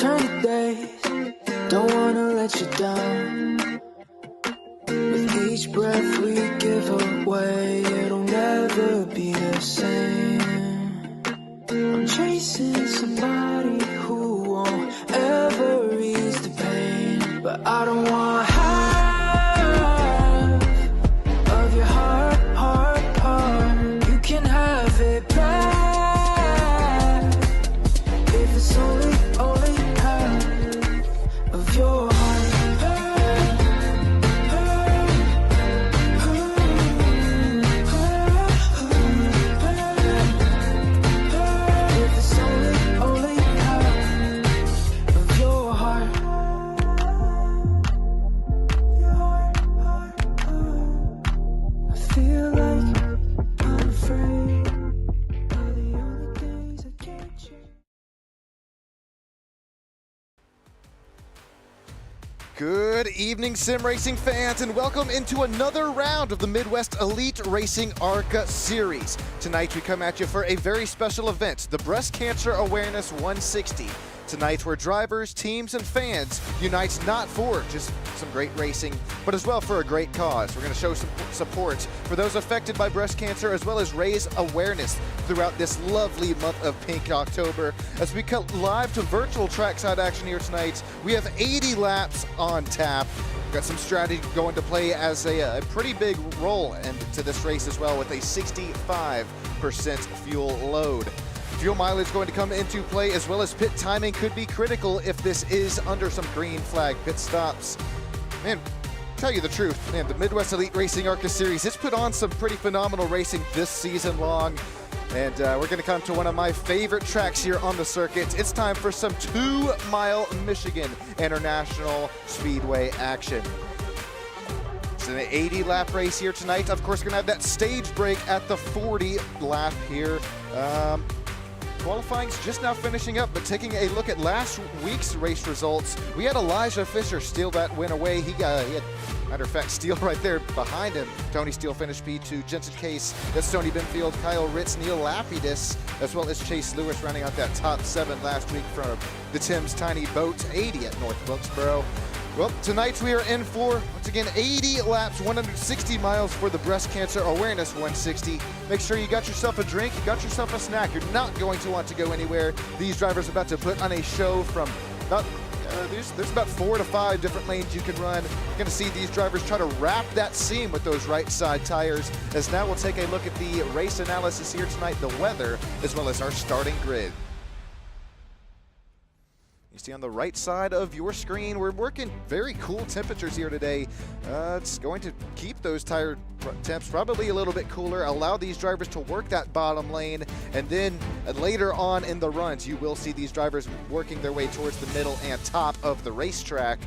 turn the days, don't wanna let you down. With each breath we give away, it'll never be the same. I'm chasing somebody who won't ever ease the pain, but I don't want half of your heart, heart, heart. You can have it back if it's only half of your heart. If it's only half of your heart. I feel like I'm afraid of the only things I can't change. Good evening, sim racing fans, and welcome into another round of the Midwest Elite Racing ARCA Series. Tonight we come at you for a very special event, the Breast Cancer Awareness 160. Tonight where drivers, teams, and fans unite not for just some great racing, but as well for a great cause. We're going to show some support for those affected by breast cancer, as well as raise awareness throughout this lovely month of Pink October. As we cut live to virtual trackside action here tonight, we have 80 laps on tap. We've got some strategy going to play as a pretty big role into this race as well, with a 65% fuel load. Fuel mileage going to come into play, as well as pit timing could be critical if this is under some green flag pit stops. Man, tell you the truth, man, the Midwest Elite Racing ARCA Series, it's put on some pretty phenomenal racing this season long. And we're going to come to one of my favorite tracks here on the circuit. It's time for some 2 Mile Michigan International Speedway action. It's an 80 lap race here tonight. Of course, we're going to have that stage break at the 40 lap here. Qualifying's just now finishing up, but taking a look at last week's race results, we had Elijah Fisher steal that win away. He had, matter of fact, Steele right there behind him. Tony Steele finished P2, Jensen Case, that's Tony Binfield, Kyle Ritz, Neil Lapidus, as well as Chase Lewis rounding out that top 7 last week from the Tim's Tiny Boat 80 at North Wilkesboro. Well, tonight we are in for, once again, 80 laps, 160 miles for the Breast Cancer Awareness 160. Make sure you got yourself a drink, you got yourself a snack. You're not going to want to go anywhere. These drivers are about to put on a show from about, there's about 4 to 5 different lanes you can run. You're going to see these drivers try to wrap that seam with those right side tires. As now we'll take a look at the race analysis here tonight, the weather, as well as our starting grid. You see on the right side of your screen, we're working very cool temperatures here today. It's going to keep those tire temps probably a little bit cooler, allow these drivers to work that bottom lane, and then later on in the runs, you will see these drivers working their way towards the middle and top of the racetrack.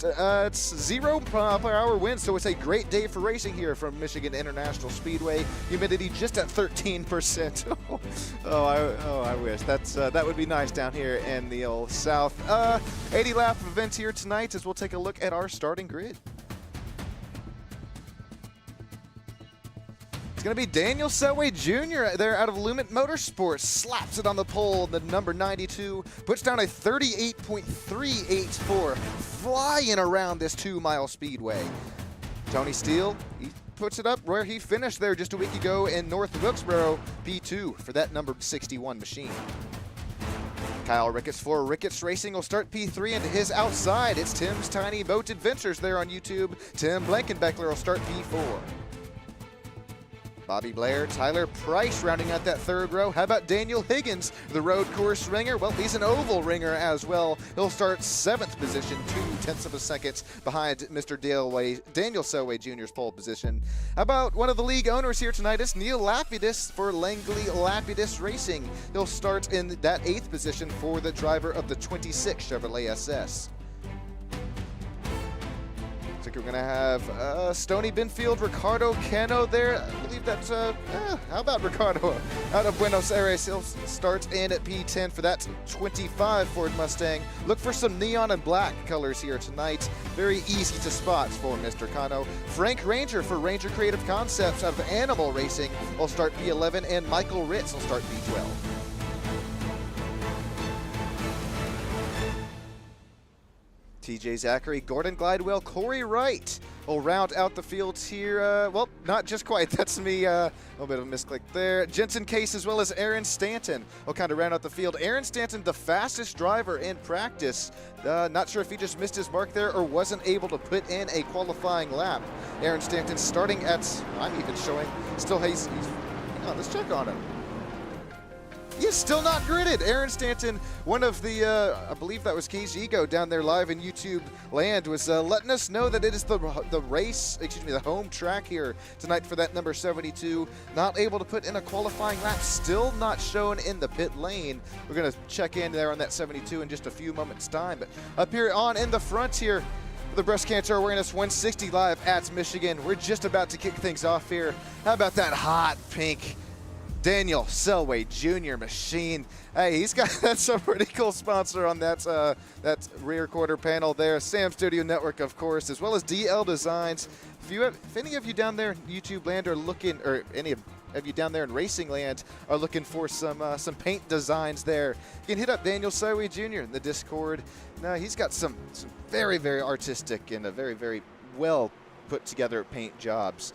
It's 0 per hour winds, so it's a great day for racing here from Michigan International Speedway. Humidity just at 13%. I wish. That would be nice down here in the old South. 80 lap event here tonight as we'll take a look at our starting grid. It's going to be Daniel Selway Jr. there out of Lumet Motorsports. Slaps it on the pole. The number 92 puts down a 38.384, flying around this 2 mile speedway. Tony Steele, he puts it up where he finished there just a week ago in North Wilkesboro, P2 for that number 61 machine. Kyle Ricketts for Ricketts Racing will start P3 into his outside. It's Tim's Tiny Boat Adventures there on YouTube. Tim Blankenbeckler will start P4. Bobby Blair, Tyler Price rounding out that 3rd row. How about Daniel Higgins, the road course ringer? Well, he's an oval ringer as well. He'll start 7th position, 0.2 of a second behind Mr. Daniel Selway Jr.'s pole position. How about one of the league owners here tonight? It's Neil Lapidus for Langley Lapidus Racing. He'll start in that 8th position for the driver of the 26 Chevrolet SS. Looks like we're going to have Stony Binfield, Ricardo Cano there. I believe that's, how about Ricardo out of Buenos Aires? He'll start in at P10 for that 25 Ford Mustang. Look for some neon and black colors here tonight. Very easy to spot for Mr. Cano. Frank Ranger for Ranger Creative Concepts out of Animal Racing will start P11, and Michael Ritz will start P12. TJ Zachary, Gordon Glidewell, Corey Wright will round out the field here. Well, not just quite. That's me. A little bit of a misclick there. Jensen Case as well as Aaron Stanton will kind of round out the field. Aaron Stanton, the fastest driver in practice. Not sure if he just missed his mark there or wasn't able to put in a qualifying lap. Aaron Stanton starting at, I'm even showing, still he's hang on, let's check on him. He's still not gridded. Aaron Stanton, one of the, I believe that was Cage Ego down there live in YouTube land, was letting us know that it is the race, excuse me, the home track here tonight for that number 72. Not able to put in a qualifying lap, still not shown in the pit lane. We're going to check in there on that 72 in just a few moments' time. But up here on in the front here, the Breast Cancer Awareness 160 live at Michigan. We're just about to kick things off here. How about that hot pink Daniel Selway Jr. machine? Hey, he's got that's a pretty cool sponsor on that that rear quarter panel there. Sam Studio Network, of course, as well as DL Designs. If any of you down there in YouTube land are looking, or any of you down there in racing land are looking for some paint designs there, you can hit up Daniel Selway Jr. in the Discord. Now he's got some very, very artistic and a very, very well put together paint jobs.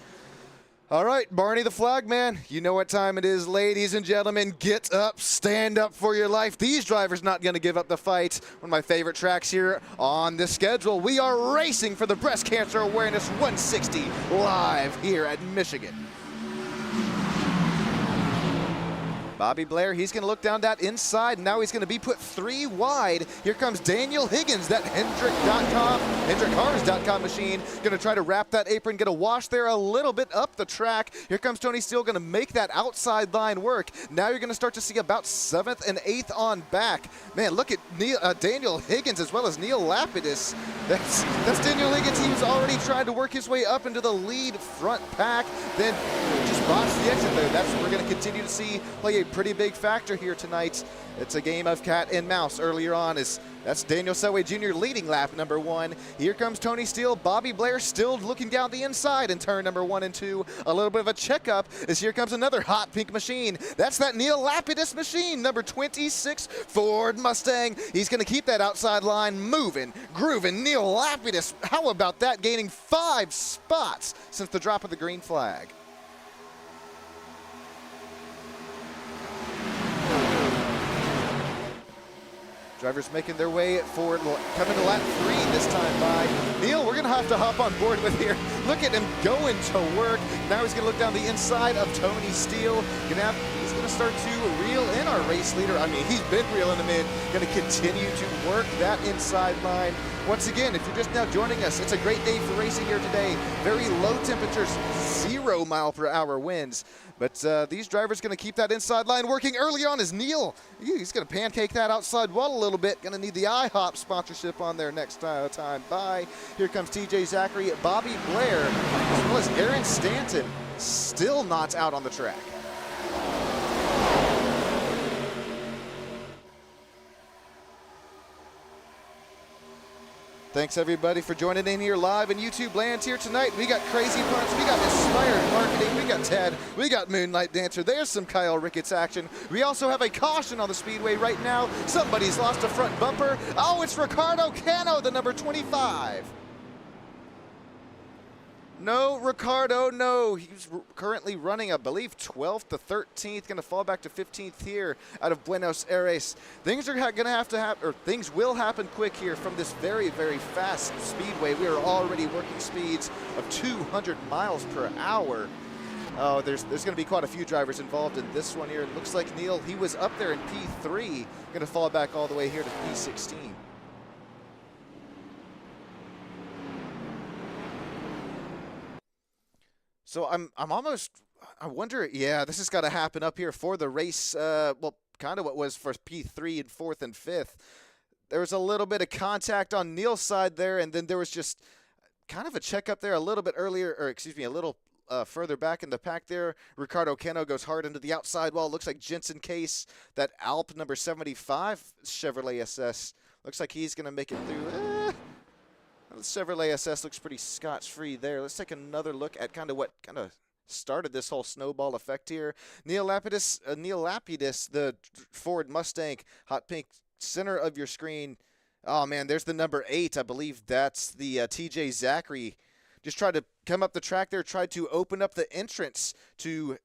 All right, Barney the Flagman, you know what time it is, ladies and gentlemen. Get up, stand up for your life. These drivers not going to give up the fight. One of my favorite tracks here on the schedule. We are racing for the Breast Cancer Awareness 160 live here at Michigan. Bobby Blair, he's going to look down that inside. Now he's going to be put 3 wide. Here comes Daniel Higgins, that HendrickCars.com machine. Going to try to wrap that apron, get a wash there a little bit up the track. Here comes Tony Steele, going to make that outside line work. Now you're going to start to see about 7th and 8th on back. Man, look at Daniel Higgins as well as Neil Lapidus. That's Daniel Higgins. He was already trying to work his way up into the lead front pack. Then just botched the exit there. That's what we're going to continue to see play a pretty big factor here tonight. It's a game of cat and mouse. Earlier on that's Daniel Selway Jr. leading lap number 1. Here comes Tony Steele. Bobby Blair still looking down the inside in turn number 1 and 2. A little bit of a checkup as here comes another hot pink machine. That's that Neil Lapidus machine, number 26 Ford Mustang. He's going to keep that outside line moving, grooving. Neil Lapidus, how about that, gaining 5 spots since the drop of the green flag. Drivers making their way forward, coming to lap 3 this time by Neil. We're going to have to hop on board with here. Look at him going to work. Now he's going to look down the inside of Tony Steele. He's going to start to reel in our race leader. I mean, he's been reeling him in. Going to continue to work that inside line. Once again, if you're just now joining us, it's a great day for racing here today. Very low temperatures, 0 mile-per-hour winds. But these drivers going to keep that inside line working. Early on is Neil. He's going to pancake that outside wall a little bit. Going to need the IHOP sponsorship on there next time by. Here comes TJ Zachary, Bobby Blair, as well as Aaron Stanton, still not out on the track. Thanks, everybody, for joining in here live in YouTube land here tonight. We got Crazy Punch, we got Inspired Marketing, we got Ted, we got Moonlight Dancer. There's some Kyle Ricketts action. We also have a caution on the speedway right now. Somebody's lost a front bumper. Oh, it's Ricardo Cano, the number 25. No, Ricardo, no. He's currently running, I believe, 12th to 13th. Going to fall back to 15th here out of Buenos Aires. Things are going to have to happen, or things will happen quick here from this very, very fast speedway. We are already working speeds of 200 miles per hour. Oh, there's going to be quite a few drivers involved in this one here. It looks like Neil, he was up there in P3, going to fall back all the way here to P16. So I wonder, yeah, this has got to happen up here for the race. Well, kind of what was for P3 and 4th and 5th. There was a little bit of contact on Neil's side there, and then there was just kind of a checkup there a little bit earlier, or excuse me, a little further back in the pack there. Ricardo Cano goes hard into the outside wall. Looks like Jensen Case, that Alp number 75 Chevrolet SS. Looks like he's going to make it through. The Chevrolet SS looks pretty scotch-free there. Let's take another look at kind of what kind of started this whole snowball effect here. Neil Lapidus, the Ford Mustang, hot pink, center of your screen. Oh, man, there's the number 8. I believe that's the TJ Zachary. Just tried to come up the track there, tried to open up the entrance to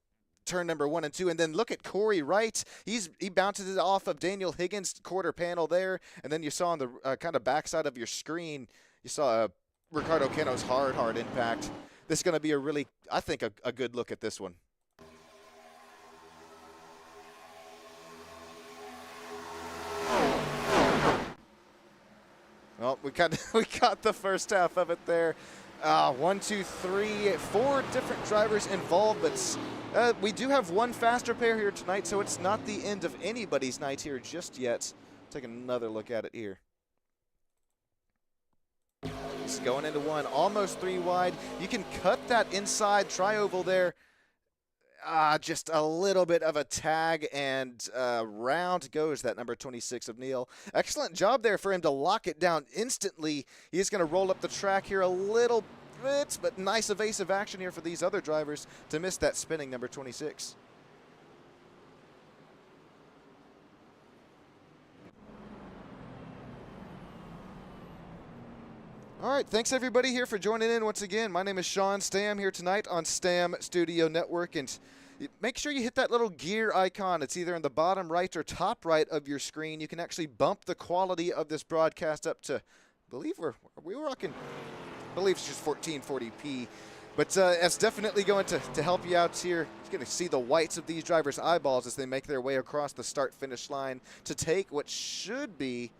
turn number 1 and 2, and then look at Corey Wright. He bounces it off of Daniel Higgins' quarter panel there, and then you saw on the kind of backside of your screen, you saw Ricardo Cano's hard impact. This is going to be a really, I think, a good look at this one. Well, we got the first half of it there. 1, 2, 3, 4 different drivers involved, but we do have one faster pair here tonight, so it's not the end of anybody's night here just yet. Take another look at it here. It's going into one, almost 3 wide. You can cut that inside tri-oval there. Just a little bit of a tag, and round goes that number 26 of Neil. Excellent job there for him to lock it down instantly. He's going to roll up the track here a little bit, but nice evasive action here for these other drivers to miss that spinning number 26. All right, thanks everybody here for joining in once again. My name is Sean Stam here tonight on Stam Studio Network, and make sure you hit that little gear icon. It's either in the bottom right or top right of your screen. You can actually bump the quality of this broadcast up to, I believe we're rocking, I believe it's just 1440p. But it's definitely going to help you out here. You're going to see the whites of these drivers' eyeballs as they make their way across the start-finish line to take what should be,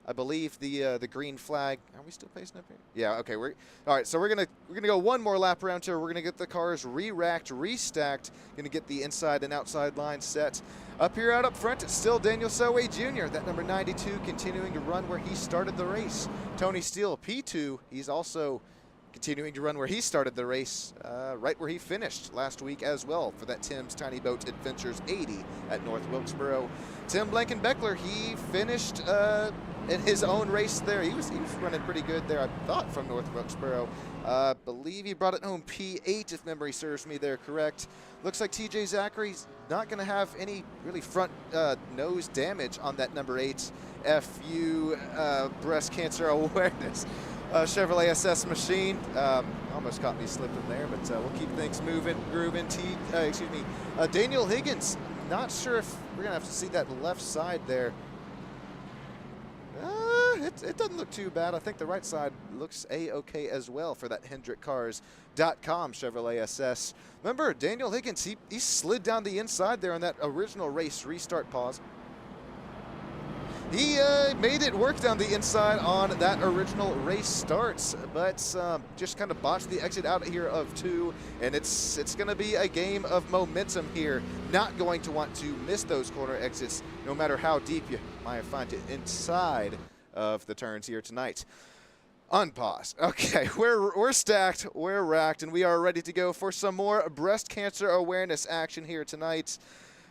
I believe, the green flag. Are we still pacing up here? Yeah. Okay. All right. So we're gonna go one more lap around here. We're gonna get the cars re-racked, restacked. Gonna get the inside and outside line set. Up here, out up front, it's still Daniel Selway Jr. That number 92 continuing to run where he started the race. Tony Steele, P2. He's also continuing to run where he started the race, right where he finished last week as well for that Tim's Tiny Boat Adventures 80 at North Wilkesboro. Tim Blankenbeckler, he finished in his own race there. He was running pretty good there, I thought, from North Wilkesboro. Believe he brought it home P8, if memory serves me there correct. Looks like TJ Zachary's not going to have any really front nose damage on that number 8 FU breast cancer awareness. Chevrolet SS machine. Almost caught me slipping there, but we'll keep things moving, grooving. Daniel Higgins, not sure if we're going to have to see that left side there. It doesn't look too bad. I think the right side looks A-okay as well for that HendrickCars.com Chevrolet SS. Remember, Daniel Higgins, he slid down the inside there on that original race restart pause. He made it work down the inside on that original race starts, but just kind of botched the exit out here of 2, and it's going to be a game of momentum here. Not going to want to miss those corner exits, no matter how deep you might find it inside of the turns here tonight. Unpause. Okay, we're stacked, we're racked, and we are ready to go for some more breast cancer awareness action here tonight.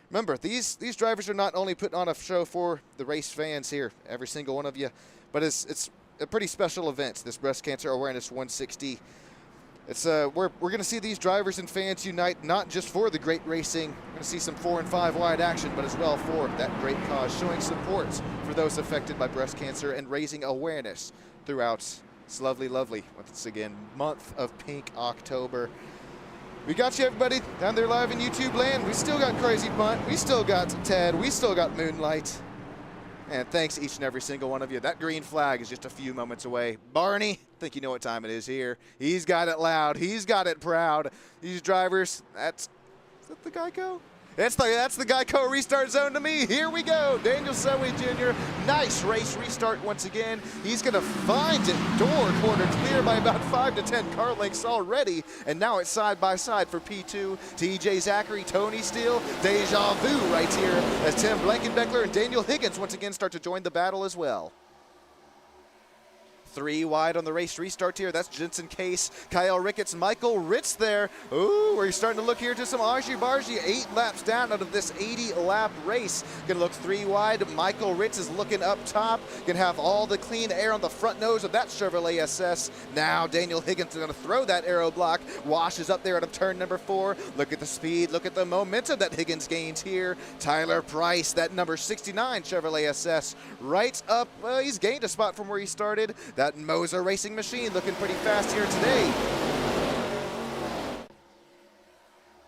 Remember, these drivers are not only putting on a show for the race fans here, every single one of you, but it's a pretty special event, this Breast Cancer Awareness 160. It's we're going to see these drivers and fans unite, not just for the great racing. We're going to see some 4 and 5 wide action, but as well for that great cause, showing support for those affected by breast cancer and raising awareness throughout this lovely, once again, month of Pink October. We got you, everybody, down there live in YouTube land. We still got Crazy Punt. We still got Ted. We still got Moonlight. And thanks each and every single one of you. That green flag is just a few moments away. Barney, I think you know what time it is here. He's got it loud. He's got it proud. These drivers, is that the Geico? That's the Geico restart zone to me. Here we go. Daniel Selway Jr. Nice race restart once again. He's going to find it. Door corner clear by about 5 to 10 car lengths already. And now it's side by side for P2. TJ Zachary, Tony Steele, deja vu right here as Tim Blankenbeckler and Daniel Higgins once again start to join the battle as well. 3 wide on the race restart here. That's Jensen Case, Kyle Ricketts, Michael Ritz there. Ooh, we're starting to look here to some argy-bargy. 8 laps down out of this 80-lap race. Gonna look 3 wide. Michael Ritz is looking up top. Gonna have all the clean air on the front nose of that Chevrolet SS. Now Daniel Higgins is gonna throw that aero block. Washes up there out of turn number 4. Look at the speed, look at the momentum that Higgins gains here. Tyler Price, that number 69 Chevrolet SS, right up. He's gained a spot from where he started. That Moser Racing Machine looking pretty fast here today.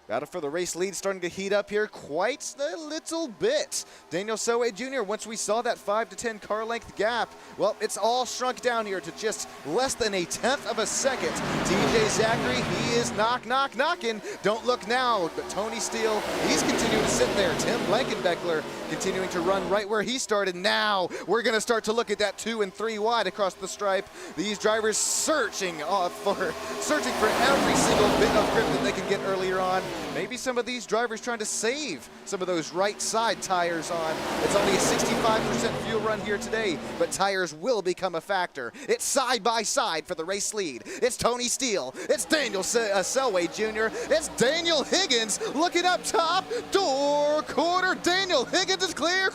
Battle for the race lead starting to heat up here quite a little bit. Daniel Selway Jr., once we saw that 5 to 10 car length gap, well, it's all shrunk down here to just less than a 1/10 of a second. TJ Zachary, he is knocking. Don't look now, but Tony Steele, he's continuing to sit there. Tim Blankenbeckler continuing to run right where he started. Now we're going to start to look at that 2 and 3 wide across the stripe. These drivers searching for every single bit of grip that they can get earlier on. Maybe some of these drivers trying to save some of those right side tires on. It's only a 65% fuel run here today, but tires will become a factor. It's side by side for the race lead. It's Tony Steele. It's Daniel Selway Jr. It's Daniel Higgins looking up top. Door quarter. Daniel Higgins is clear.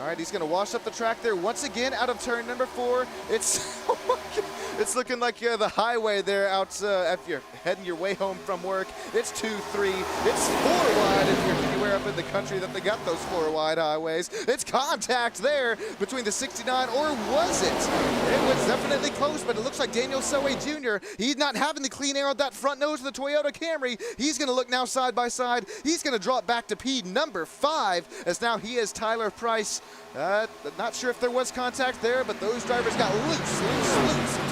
All right, he's going to wash up the track there once again out of turn number 4. It's looking like the highway there out if you're heading your way home from work. It's 2-3. It's 4 wide if you're anywhere up in the country that they got those 4 wide highways. It's contact there between the 69, or was it? It was definitely close, but it looks like Daniel Selway Jr., he's not having the clean air on that front nose of the Toyota Camry. He's going to look now side by side. He's going to drop back to P number 5, as now he is Tyler Price. Not sure if there was contact there, but those drivers got loose,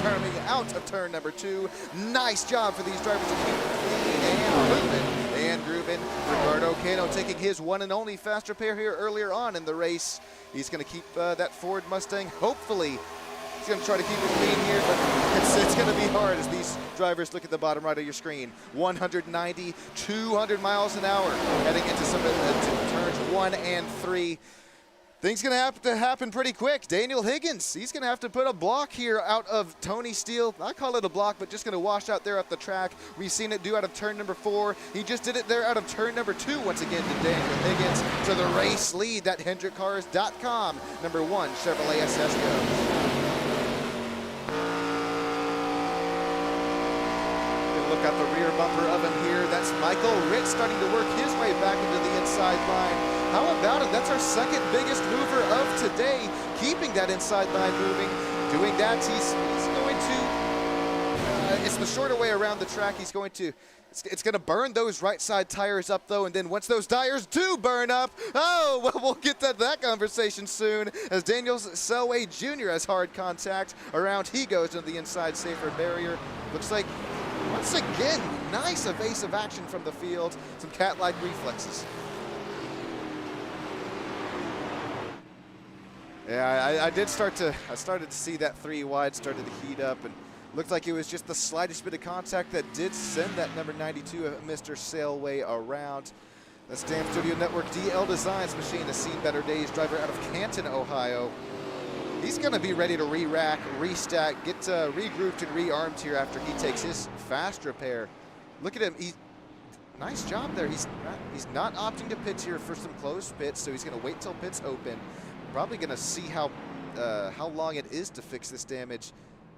turning out of turn number 2. Nice job for these drivers to keep clean and moving and grooving. Ricardo Cano taking his one and only fast repair here earlier on in the race. He's going to keep that Ford Mustang. Hopefully, he's going to try to keep it clean here, but it's going to be hard as these drivers look at the bottom right of your screen. 190, 200 miles an hour heading into some turns 1 and 3. Things going to have to happen pretty quick. Daniel Higgins, he's going to have to put a block here out of Tony Steele. I call it a block, but just going to wash out there up the track. We've seen it do out of turn number 4. He just did it there out of turn number 2 once again to Daniel Higgins to the race lead. That HendrickCars.com number 1 Chevrolet SS goes. Look out the rear bumper of him here. That's Michael Ritz starting to work his way back into the inside line. How about it? That's our second biggest mover of today, keeping that inside line moving. Doing that, he's going to, it's the shorter way around the track. He's going to, it's going to burn those right side tires up though, and then once those tires do burn up, oh, well, we'll get to that conversation soon as Daniel Selway Jr. has hard contact. Around he goes into the inside safer barrier. Looks like, once again, nice evasive action from the field. Some cat-like reflexes. Yeah, I started to see that 3 wide started to heat up, and looked like it was just the slightest bit of contact that did send that number 92 of Mr. Selway around. The Stam Studio Network DL Designs machine has seen better days. Driver out of Canton, Ohio. He's going to be ready to re-rack, restack, get regrouped and rearmed here after he takes his fast repair. Look at him. Nice job there. He's not opting to pits here for some closed pits, so he's going to wait till pits open. Probably going to see how long it is to fix this damage.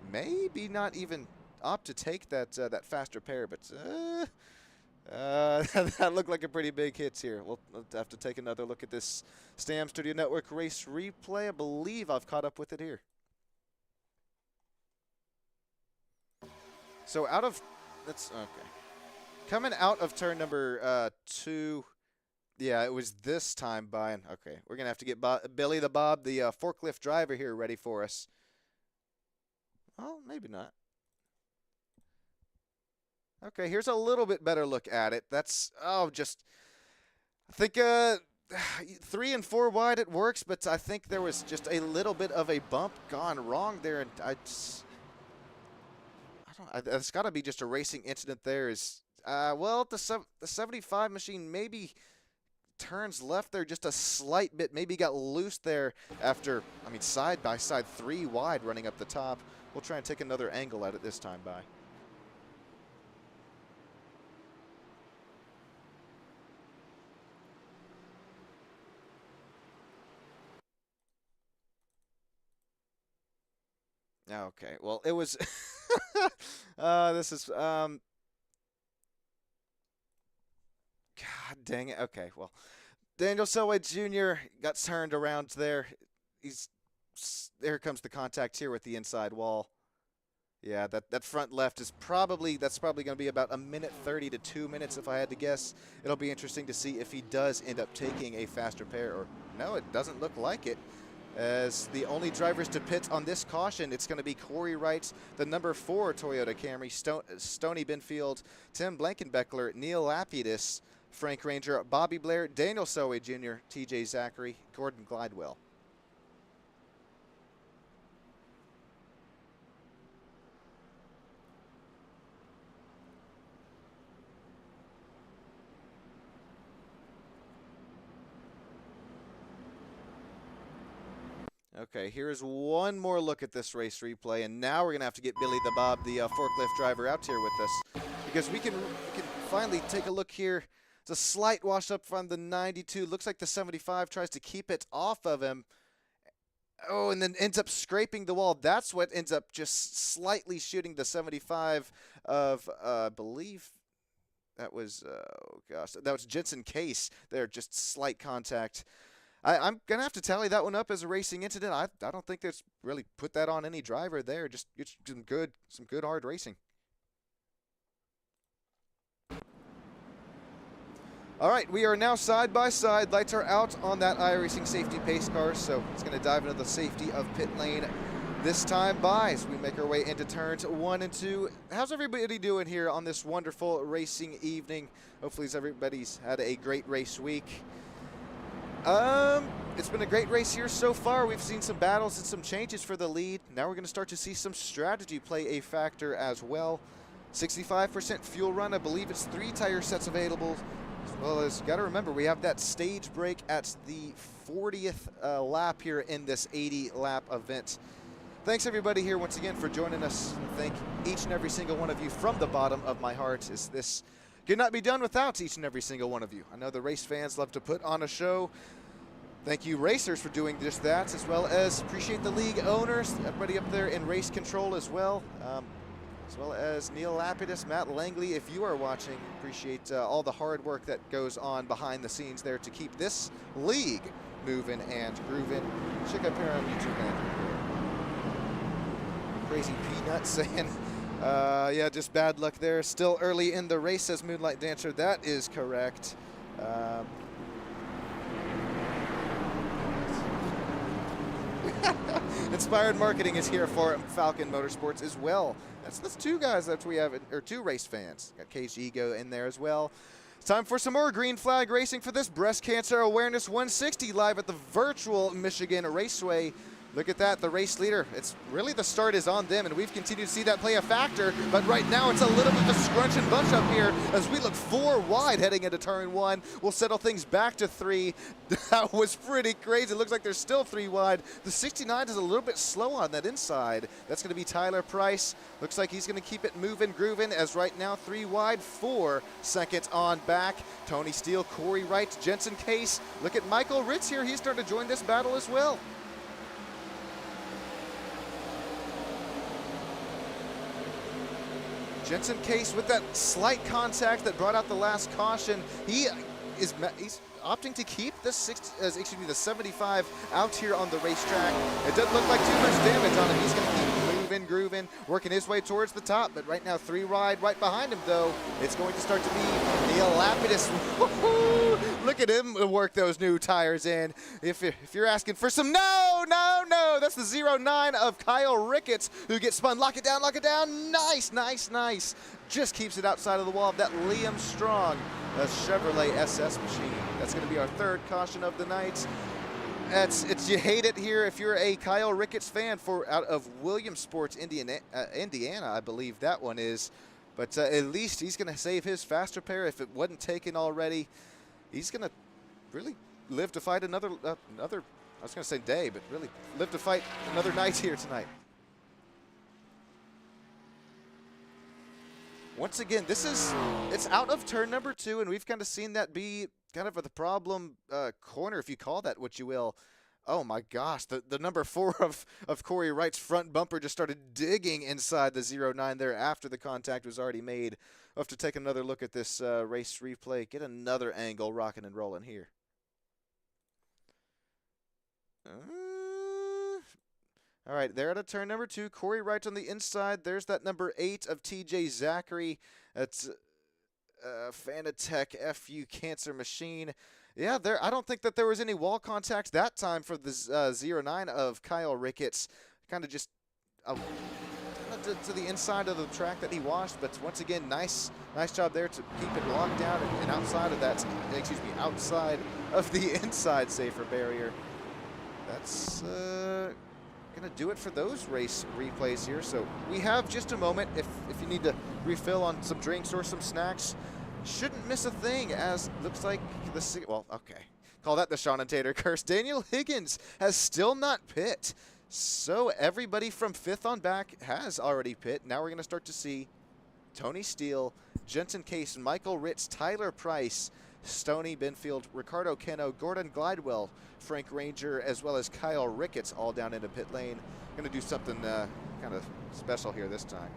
Maybe not even opt to take that fast repair, but that looked like a pretty big hit here. We'll have to take another look at this Stam Studio Network race replay. I believe I've caught up with it here. So coming out of turn number 2. Yeah, it was this time by, okay, we're going to have to get Billy the Bob, the forklift driver here, ready for us. Oh, maybe not. Okay, here's a little bit better look at it. That's, I think 3 and 4 wide it works, but I think there was just a little bit of a bump gone wrong there, and it's got to be just a racing incident there. Well, the 75 machine maybe turns left there just a slight bit, maybe got loose there after, I mean, side by side, 3 wide running up the top. We'll try and take another angle at it this time by. Okay, well, it was, this is, God dang it. Okay, well, Daniel Selway Jr. got turned around there. There comes the contact here with the inside wall. Yeah, that front left is probably going to be about 1:30 to 2 minutes if I had to guess. It'll be interesting to see if he does end up taking a faster pair, or no, it doesn't look like it. As the only drivers to pit on this caution, it's going to be Corey Wright, the number 4 Toyota Camry, Stoney Benfield, Tim Blankenbeckler, Neil Lapidus, Frank Ranger, Bobby Blair, Daniel Selway Jr., TJ Zachary, Gordon Glidewell. Okay, here's one more look at this race replay, and now we're going to have to get Billy the Bob, the forklift driver, out here with us, because we can finally take a look here. It's a slight wash up from the 92. Looks like the 75 tries to keep it off of him. Oh, and then ends up scraping the wall. That's what ends up just slightly shooting the 75 of, I believe that was, oh gosh, that was Jensen Case there, just slight contact. I'm going to have to tally that one up as a racing incident. I don't think that's really put that on any driver there. Just some good hard racing. All right, we are now side by side. Lights are out on that iRacing safety pace car, so it's going to dive into the safety of pit lane this time by as we make our way into turns 1 and 2. How's everybody doing here on this wonderful racing evening? Hopefully everybody's had a great race week. It's been a great race here so far. We've seen some battles and some changes for the lead. Now we're going to start to see some strategy play a factor as well. 65% fuel run. I believe it's 3 tire sets available. As well as, got to remember, we have that stage break at the 40th lap here in this 80-lap event. Thanks, everybody, here once again for joining us. Thank each and every single one of you from the bottom of my heart. This could not be done without each and every single one of you. I know the race fans love to put on a show. Thank you, racers, for doing just that, as well as appreciate the league owners, everybody up there in race control as well as Neil Lapidus, Matt Langley. If you are watching, appreciate all the hard work that goes on behind the scenes there to keep this league moving and grooving. Check out here on YouTube, man. Crazy Peanut saying, yeah, just bad luck there. Still early in the race, says Moonlight Dancer. That is correct. Inspired Marketing is here for Falcon Motorsports as well. That's 2 guys that we have, or 2 race fans. Got Cage Ego in there as well. It's time for some more green flag racing for this Breast Cancer Awareness 160 live at the virtual Michigan Raceway. Look at that, the race leader. It's really, the start is on them, and we've continued to see that play a factor, but right now it's a little bit of a scrunch and bunch up here as we look 4 wide heading into turn 1. We'll settle things back to 3. That was pretty crazy. It looks like there's still 3 wide. The 69 is a little bit slow on that inside. That's going to be Tyler Price. Looks like he's going to keep it moving, grooving, as right now 3 wide, 4 seconds on back. Tony Steele, Corey Wright, Jensen Case. Look at Michael Ritz here. He's starting to join this battle as well. Jensen Case with that slight contact that brought out the last caution. He's opting to keep the 75 out here on the racetrack. It doesn't look like too much damage on him. He's going to keep moving, grooving, working his way towards the top. But right now, 3 wide right behind him, though. It's going to start to be Neil Lapidus. Look at him work those new tires in. If you're asking for some, no, that's the 09 of Kyle Ricketts, who gets spun. Lock it down. Nice. Just keeps it outside of the wall of that Liam Strong, a Chevrolet SS machine. That's going to be our 3rd caution of the night. You hate it here if you're a Kyle Ricketts fan out of Williamsport, Indiana, I believe that one is. But at least he's going to save his faster pair if it wasn't taken already. He's going to really live to fight another, I was going to say day, but really live to fight another night here tonight. Once again, it's out of turn number 2, and we've kind of seen that be kind of the problem corner, if you call that what you will. Oh my gosh, the number 4 of Corey Wright's front bumper just started digging inside the 09 there after the contact was already made. We'll have to take another look at this race replay, get another angle rocking and rolling here. All right, they're at a turn number 2. Corey Wright on the inside. There's that number 8 of TJ Zachary. That's Fanatec FU Cancer Machine. Yeah, I don't think that there was any wall contact that time for the 09 of Kyle Ricketts. Kind of just to the inside of the track that he washed, but once again, nice job there to keep it locked down and outside of that, outside of the inside safer barrier. That's gonna do it for those race replays here. So we have just a moment if you need to refill on some drinks or some snacks. Shouldn't miss a thing, as looks like call that the Sean and Tater curse. Daniel Higgins has still not pit, so everybody from 5th on back has already pit. Now we're gonna start to see Tony Steele, Jensen Case, Michael Ritz, Tyler Price, Stoney Benfield, Ricardo Keno, Gordon Glidewell, Frank Ranger, as well as Kyle Ricketts all down into pit lane. Going to do something kind of special here this time.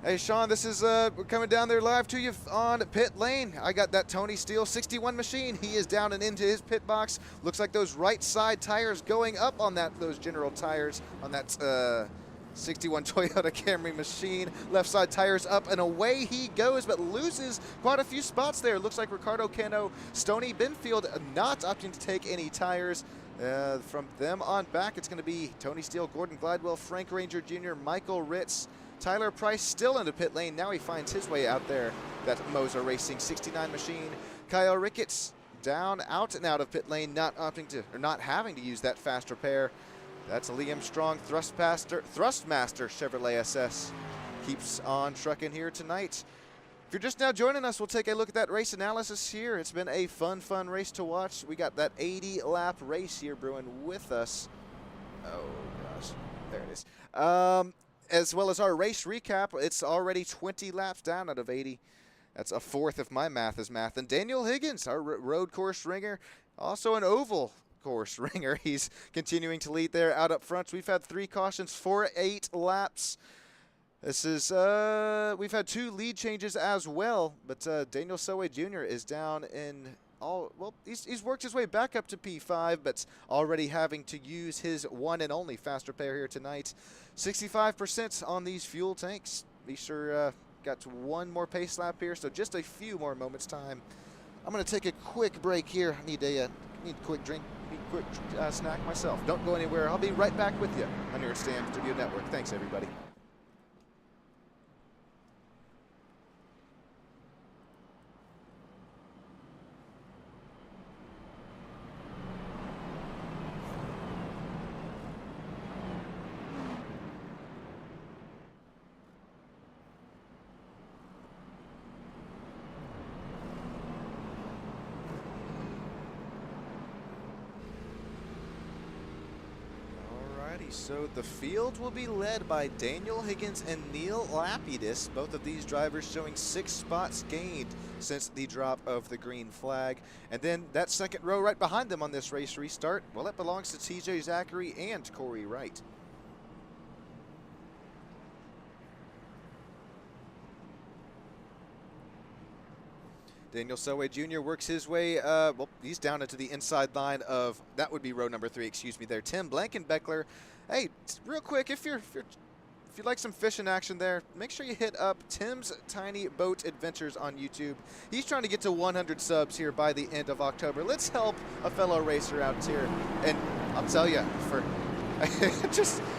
Hey, Sean, this is we're coming down there live to you on pit lane. I got that Tony Steele 61 machine. He is down and into his pit box. Looks like those right side tires going up on those General tires on that 61 Toyota Camry machine. Left side tires up and away he goes, but loses quite a few spots there. Looks like Ricardo Keno, Stoney Benfield not opting to take any tires. From them on back, it's going to be Tony Steele, Gordon Glidewell, Frank Ranger Jr., Michael Ritz, Tyler Price still into pit lane. Now he finds his way out there. That Moser Racing 69 machine. Kyle Ricketts down, out and out of pit lane, not opting to, or not having to use that fast repair. That's Liam Strong, Thrustmaster Chevrolet SS. Keeps on trucking here tonight. If you're just now joining us, we'll take a look at that race analysis here. It's been a fun race to watch. We got that 80-lap race here brewing with us. Oh, gosh. There it is. As well as our race recap. It's already 20 laps down out of 80. That's a 4th if my math is math. And Daniel Higgins, our road course ringer, also an oval course ringer. He's continuing to lead there out up front. We've had 3 cautions for 8 laps. This is we've had 2 lead changes as well, but Daniel Soe Jr. is down in he's worked his way back up to P5, but already having to use his one and only fast repair here tonight. 65% on these fuel tanks. Be sure got 1 more pace lap here, so just a few more moments time. I'm going to take a quick break here. I need a quick drink, quick snack myself. Don't go anywhere. I'll be right back with you on your Stam Studio Network. Thanks, everybody. So the field will be led by Daniel Higgins and Neil Lapidus, both of these drivers showing 6 spots gained since the drop of the green flag. And then that second row right behind them on this race restart, well, it belongs to TJ Zachary and Corey Wright. Daniel Soe Jr. works his way, well, he's down into the inside line of, that would be row number 3, excuse me there, Tim Blankenbeckler. Hey, real quick, if you like some fishing action there, make sure you hit up Tim's Tiny Boat Adventures on YouTube. He's trying to get to 100 subs here by the end of October. Let's help a fellow racer out here. And I'll tell you,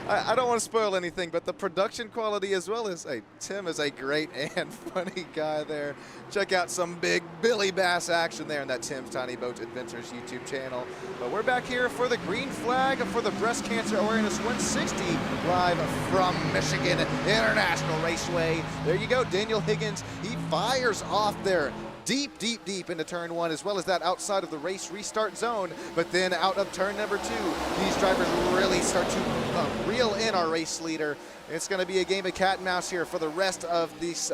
I don't want to spoil anything, but the production quality as well as, hey, Tim is a great and funny guy there. Check out some big Billy Bass action there in that Tim's Tiny Boat Adventures YouTube channel. But we're back here for the green flag for the Breast Cancer Awareness 160 live from Michigan International Raceway. There you go, Daniel Higgins. He fires off there. deep, deep, deep into turn one, as well as that outside of the race restart zone. But then out of turn number two, these drivers really start to reel in our race leader. It's going to be a game of cat and mouse here for the rest of these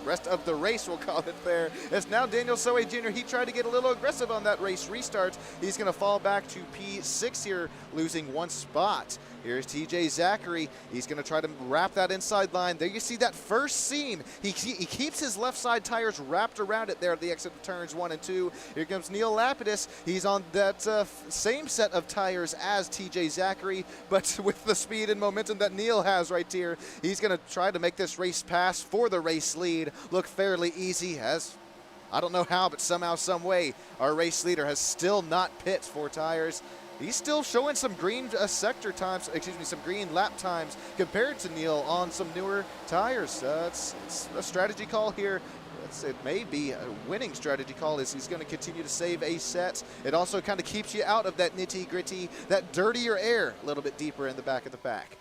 rest of the race, we'll call it there. As now Daniel Soe Jr., he tried to get a little aggressive on that race restart. He's going to fall back to P6 here, losing one spot. Here's TJ Zachary. He's going to try to wrap that inside line. There you see that first seam. He keeps his left side tires wrapped around it there at the exit of turns 1 and 2. Here comes Neil Lapidus. He's on that same set of tires as TJ Zachary, but with the speed and momentum that Neil has right here, he's going to try to make this race pass for the race lead look fairly easy, as I don't know how, but somehow, some way, our race leader has still not pit 4 tires. He's still showing some green sector times, some green lap times compared to Neil on some newer tires. It's a strategy call here. It may be a winning strategy call, as he's going to continue to save a set. It also kind of keeps you out of that nitty gritty, that dirtier air a little bit deeper in the back of the pack.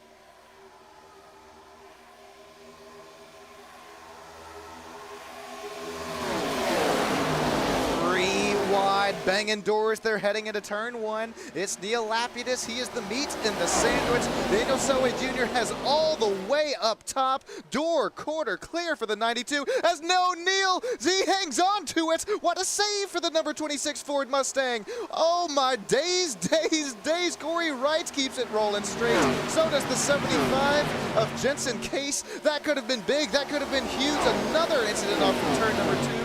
Banging doors, they're heading into turn 1. It's Neil Lapidus. He is the meat in the sandwich. Daniel Soe Jr. has all the way up top. Door, quarter, clear for the 92. As no Neil, he hangs on to it. What a save for the number 26 Ford Mustang. Oh my days, days, days. Corey Wright keeps it rolling straight. So does the 75 of Jensen Case. That could have been big. That could have been huge. Another incident off of turn number 2.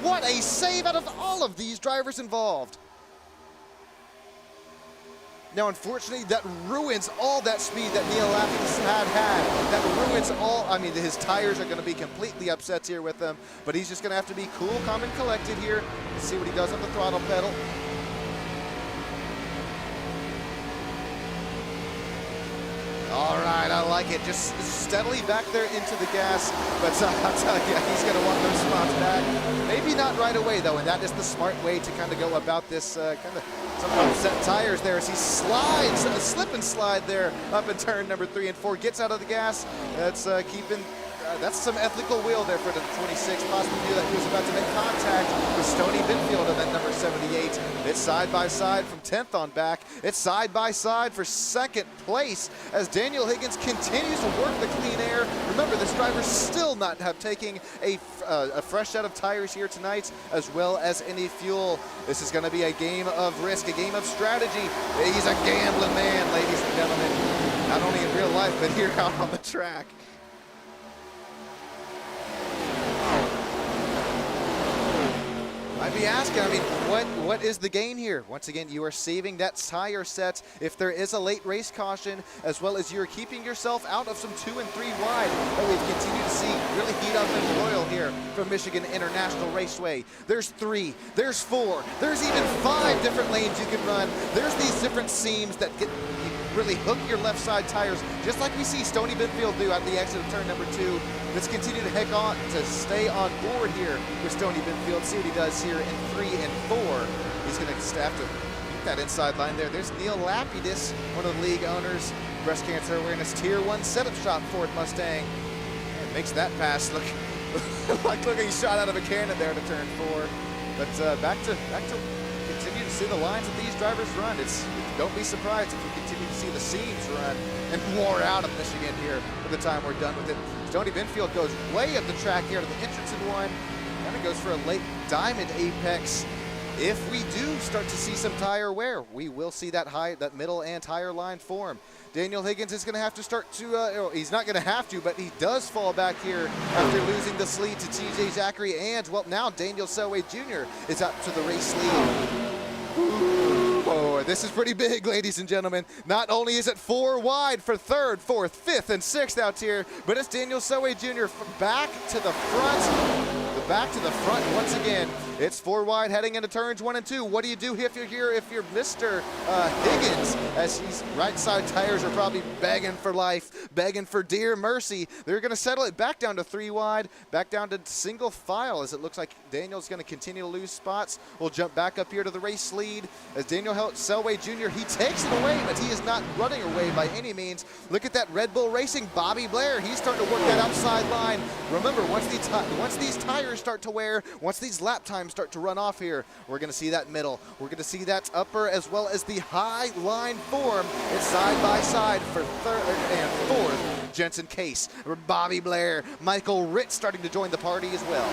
What a save out of all of these drivers involved. Now, unfortunately, that ruins all that speed that Neil Lapidus had. That ruins all, I mean, his tires are going to be completely upset here with them, but he's just going to have to be cool, calm, and collected here. Let's see what he does on the throttle pedal. All right, I like it. Just steadily back there into the gas. But I'll tell you, he's going to want those spots back. Maybe not right away, though, and that is the smart way to kind of go about this kind of some upset tires there as he slides, a slip and slide there up in turn number 3 and 4. Gets out of the gas. That's that's some ethical wheel there for the 26. Possibly knew that he was about to make contact with Stony Binfield on that number 78. It's side by side from 10th on back. It's side by side for 2nd place as Daniel Higgins continues to work the clean air. Remember, this driver still not have taken a fresh set of tires here tonight, as well as any fuel. This is going to be a game of risk, a game of strategy. He's a gambling man, ladies and gentlemen. Not only in real life, but here out on the track. I'd be asking, I mean, what is the gain here? Once again, you are saving that tire set if there is a late race caution, as well as you're keeping yourself out of some 2 and 3 wide that we've continued to see really heat up and boil here from Michigan International Raceway. There's 3, there's 4, there's even 5 different lanes you can run. There's these different seams that really hook your left side tires, just like we see Stony Binfield do at the exit of turn number 2. Let's continue to heck on to stay on board here with Stony Binfield. See what he does here in 3 and 4. He's going to have to keep that inside line there. There's Neil Lapidus, one of the league owners, Breast Cancer Awareness Tier 1 setup shop Ford Mustang. And makes that pass look like looking shot out of a cannon there to turn 4. But back to continue to see the lines that these drivers run. Don't be surprised if we continue to see the seams run and wore out of Michigan here by the time we're done with it. Stony Binfield goes way up the track here to the entrance in 1. Kind of goes for a late diamond apex. If we do start to see some tire wear, we will see that middle and tire line form. Daniel Higgins is going to have to start to, he's not going to have to, but he does fall back here after losing this lead to TJ Zachary, and, well, now Daniel Soe Jr. is up to the race lead. Oh, this is pretty big, ladies and gentlemen. Not only is it 4 wide for 3rd, 4th, 5th, and 6th out here, but it's Daniel Soe Jr. back to the front. Back to the front once again. It's 4 wide heading into turns 1 and 2. What do you do if you're here, if you're Mr. Higgins, as his right side tires are probably begging for life, begging for dear mercy. They're going to settle it back down to 3 wide, back down to single file, as it looks like Daniel's going to continue to lose spots. We'll jump back up here to the race lead as Daniel Selway Jr., he takes it away, but he is not running away by any means. Look at that Red Bull Racing Bobby Blair. He's starting to work that outside line. Remember, once these tires tires start to wear, once these lap times start to run off here, we're going to see that middle. We're going to see that upper as well as the high line form. It's side by side for third and fourth. Jensen Case, Bobby Blair, Michael Ritz starting to join the party as well.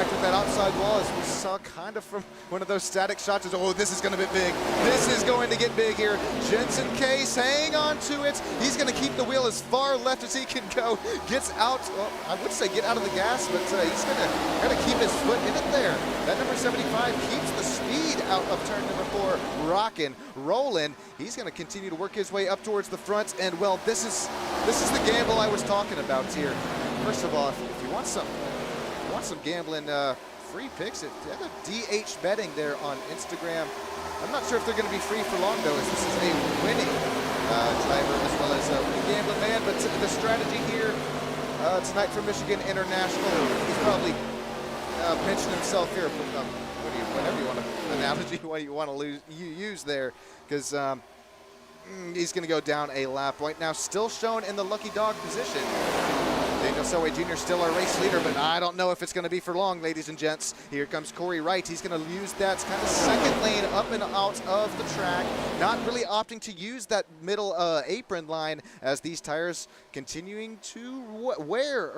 With that outside wall, as we saw kind of from one of those static shots. Oh, this is going to be big. This is going to get big here. Jensen Case, hang on to it. He's going to keep the wheel as far left as he can go. Gets out, well, I would say get out of the gas, but he's going to keep his foot in it there. That number 75 keeps the speed out of turn number 4, rocking, rolling. He's going to continue to work his way up towards the front, and well, this is the gamble I was talking about here. First of all, if you want some gambling free picks, they have a DH betting there on Instagram. I'm not sure if they're going to be free for long though, as this is a winning driver as well as a winning gambling man. But the strategy here tonight for Michigan International, he's probably pinching himself here. Whatever you want to analogy, what you want to use there, because he's going to go down a lap right now, still shown in the lucky dog position. Daniel Selway Jr. still our race leader, but I don't know if it's going to be for long, ladies and gents. Here comes Corey Wright. He's going to use that kind of second lane up and out of the track, not really opting to use that middle apron line as these tires continuing to wear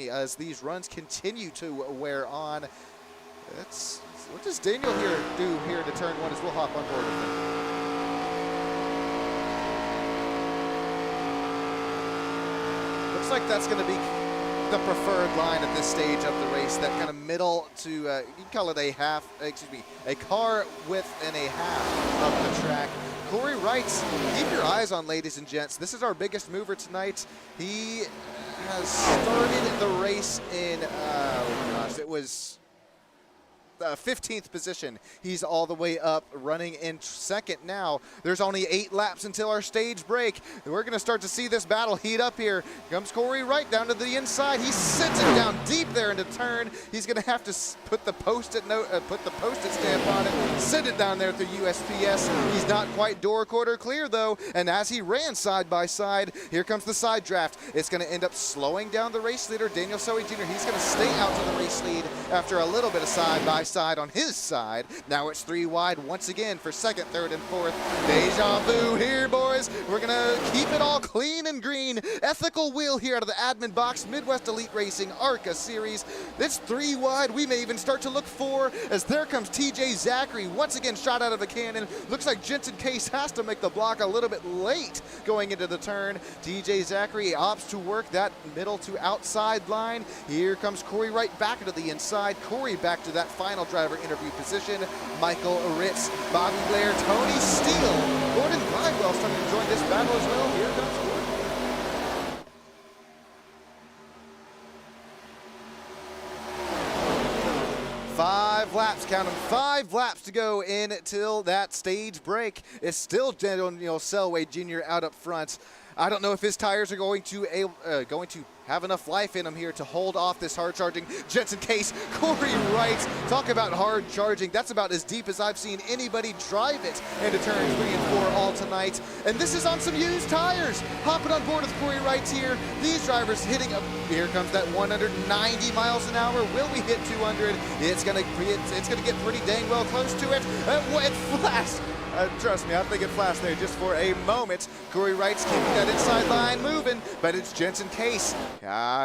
as these runs continue to wear on. What does Daniel do here to turn 1 as we'll hop on board with him. Looks like that's going to be the preferred line at this stage of the race, that kind of middle to, you can call it a car width and a half of the track. Corey Wright, keep your eyes on, ladies and gents. This is our biggest mover tonight. He has started the race in, it was 15th position. He's all the way up, running in second now. There's only 8 laps until our stage break. We're going to start to see this battle heat up here. Comes Corey Wright down to the inside. He sits it down deep there into turn. He's going to have to put the post-it stamp on it, send it down there through USPS. He's not quite door quarter clear though, and as he ran side by side, here comes the side draft. It's going to end up slowing down the race leader, Daniel Selway Jr. He's going to stay out to the race lead after a little bit of side by side on his side. Now it's 3 wide once again for second, third, and fourth. Deja vu here, boys. We're gonna keep it all clean and green. Ethical wheel here out of the admin box. Midwest Elite Racing ARCA Series. It's 3 wide. We may even start to look 4 as there comes TJ Zachary once again, shot out of a cannon. Looks like Jensen Case has to make the block a little bit late going into the turn. TJ Zachary opts to work that middle to outside line. Here comes Corey Wright back into the inside. Corey back to that final driver interview position. Michael Ritz, Bobby Blair, Tony Steele, Gordon Glidewell starting to join this battle as well. Here comes Gordon. 5 laps, count them, 5 laps to go in till that stage break. It's still Daniel Selway Jr. out up front. I don't know if his tires are going to have enough life in them here to hold off this hard charging Jensen Case. Corey Wright, talk about hard charging. That's about as deep as I've seen anybody drive it into turns 3 and 4 all tonight. And this is on some used tires. Hopping on board with Corey Wright here. These drivers hitting up. Here comes that 190 miles an hour. Will we hit 200? It's gonna get pretty dang well close to it. It flashed. Trust me, I think it flashed there just for a moment. Corey Wright's keeping that inside line moving, but it's Jensen Case.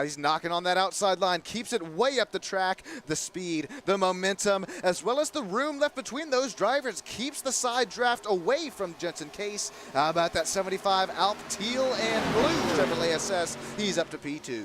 He's knocking on that outside line, keeps it way up the track. The speed, the momentum, as well as the room left between those drivers keeps the side draft away from Jensen Case. How about that 75 Alp Teal and Blue Chevrolet SS? He's up to P2.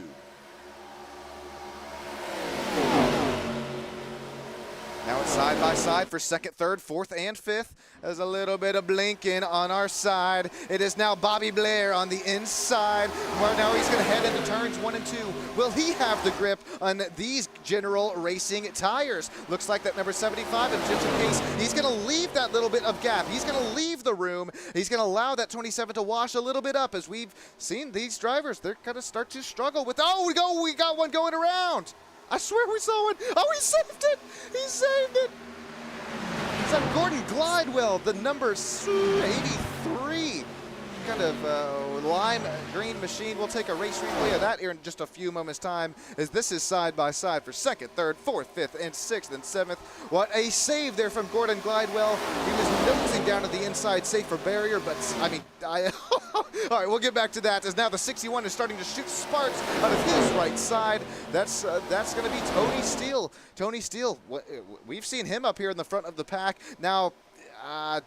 Now it's side by side for second, third, fourth, and fifth. There's a little bit of blinking on our side. It is now Bobby Blair on the inside. Now he's going to head into turns 1 and 2. Will he have the grip on these General Racing tires? Looks like that number 75 of Jensen Case, he's going to leave that little bit of gap. He's going to leave the room. He's going to allow that 27 to wash a little bit up. As we've seen these drivers, they're going to start to struggle with, we got one going around. I swear we saw one. Oh, he saved it. He saved it. It's on Gordon Glidewell, the number 83. Kind of lime green machine. We'll take a race replay of that here in just a few moments' time, as this is side by side for second, third, fourth, fifth, and sixth, and seventh. What a save there from Gordon Glidewell. He was nosing down to the inside, safe for barrier, but I mean, all right, we'll get back to that, as now the 61 is starting to shoot sparks out of his right side. That's going to be Tony Steele. Tony Steele, we've seen him up here in the front of the pack. Now, I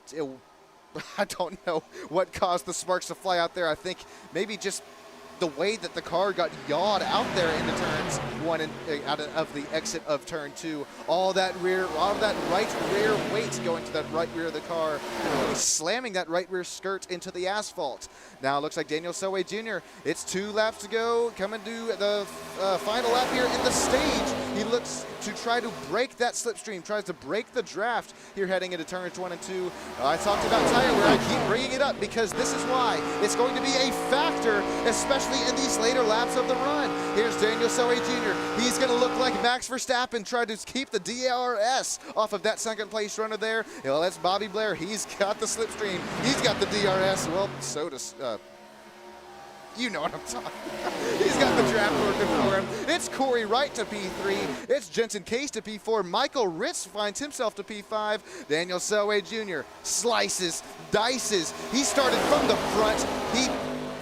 don't know what caused the sparks to fly out there. I think maybe just the way that the car got yawed out there into turns one and out of the exit of turn two. All that right rear weight going to that right rear of the car, really slamming that right rear skirt into the asphalt. Now it looks like Daniel Selway Jr., it's 2 laps to go, coming to the final lap here in the stage. He looks to try to break that slipstream, tries to break the draft here heading into turns 1 and 2. I talked about tire wear. I keep bringing it up because this is why it's going to be a factor, especially in these later laps of the run. Here's Daniel Selway Jr. He's going to look like Max Verstappen, trying to keep the DRS off of that second place runner there. Well, that's Bobby Blair. He's got the slipstream. He's got the DRS. Well, so does you know what I'm talking about. He's got the draft working for him. It's Corey Wright to P3. It's Jensen Case to P4. Michael Ritz finds himself to P5. Daniel Selway Jr. slices, dices. He started from the front. He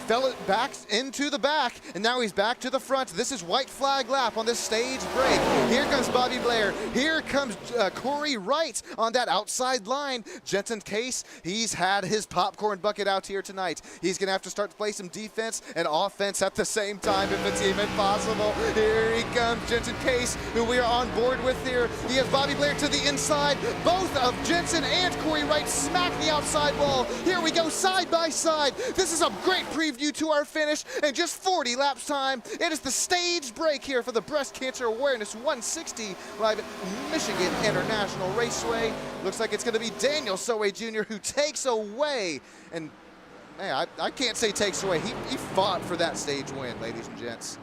fell it back into the back, and now he's back to the front. This is white flag lap on this stage break. Here comes Bobby Blair. Here comes Corey Wright on that outside line. Jensen Case, he's had his popcorn bucket out here tonight. He's going to have to start to play some defense and offense at the same time if it's even possible. Here he comes, Jensen Case, who we are on board with here. He has Bobby Blair to the inside. Both of Jensen and Corey Wright smack the outside wall. Here we go, side by side. This is a great preview to our finish in just 40 laps time. It is the stage break here for the Breast Cancer Awareness 160 live at Michigan International Raceway. Looks like it's going to be Daniel Selway Jr. who takes away, and man, I can't say takes away. He fought for that stage win, ladies and gents.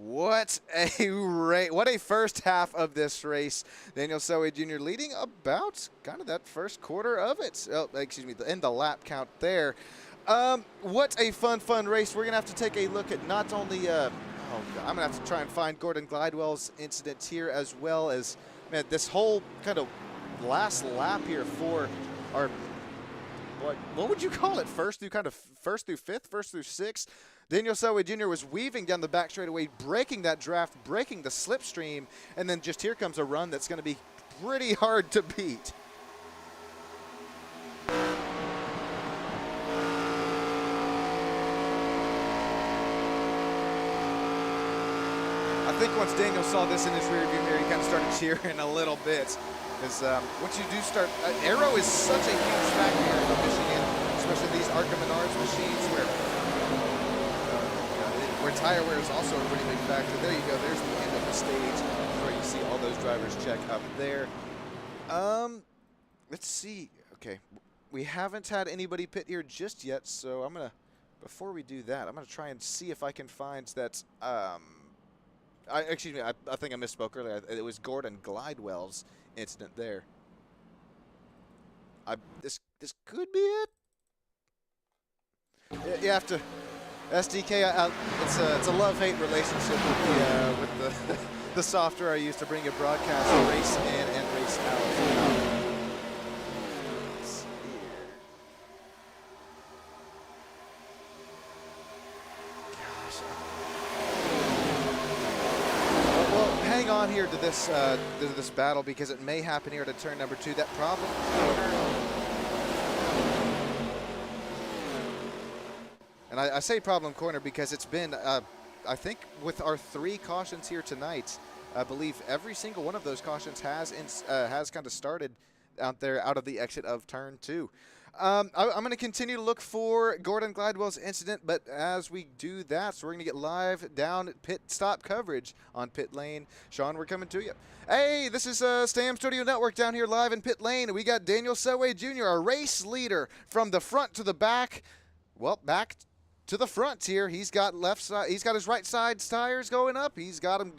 What a first half of this race. Daniel Selway Jr. leading about kind of that first quarter of it. Oh, excuse me, in the lap count there. What a fun race. We're going to have to take a look at not only, I'm going to have to try and find Gordon Glidewell's incident here, as well as, man, this whole kind of last lap here for our, what would you call it? First through fifth, first through sixth. Daniel Selway Jr. was weaving down the back straightaway, breaking that draft, breaking the slipstream, and then just here comes a run that's going to be pretty hard to beat. I think once Daniel saw this in his rearview mirror, he kind of started cheering a little bit. Because once you do start, aero is such a huge factor here in Michigan, especially these ARCA Menards machines where tire wear is also a pretty big factor. There you go. There's the end of the stage where you see all those drivers check up there. Let's see. Okay, we haven't had anybody pit here just yet, so I'm gonna, before we do that, I'm gonna try and see if I can find that. Excuse me. I think I misspoke earlier. It was Gordon Glidewell's incident there. This could be it. You have to. SDK, it's a love-hate relationship with the software I use to bring a broadcast race in and race out. Let's see here. Gosh. Well, hang on here to this battle, because it may happen here to turn number 2. That problem. And I say problem corner because it's been, I think with our 3 cautions here tonight, I believe every single one of those cautions has kind of started out there out of the exit of turn 2. I'm going to continue to look for Gordon Glidewell's incident, but as we do that, so we're going to get live down pit stop coverage on Pit Lane. Sean, we're coming to you. Hey, this is Stam Studio Network down here live in Pit Lane. We got Daniel Selway Jr., a race leader from the front to the back. Well, back to the front here. He's got left side. He's got his right side tires going up. He's got them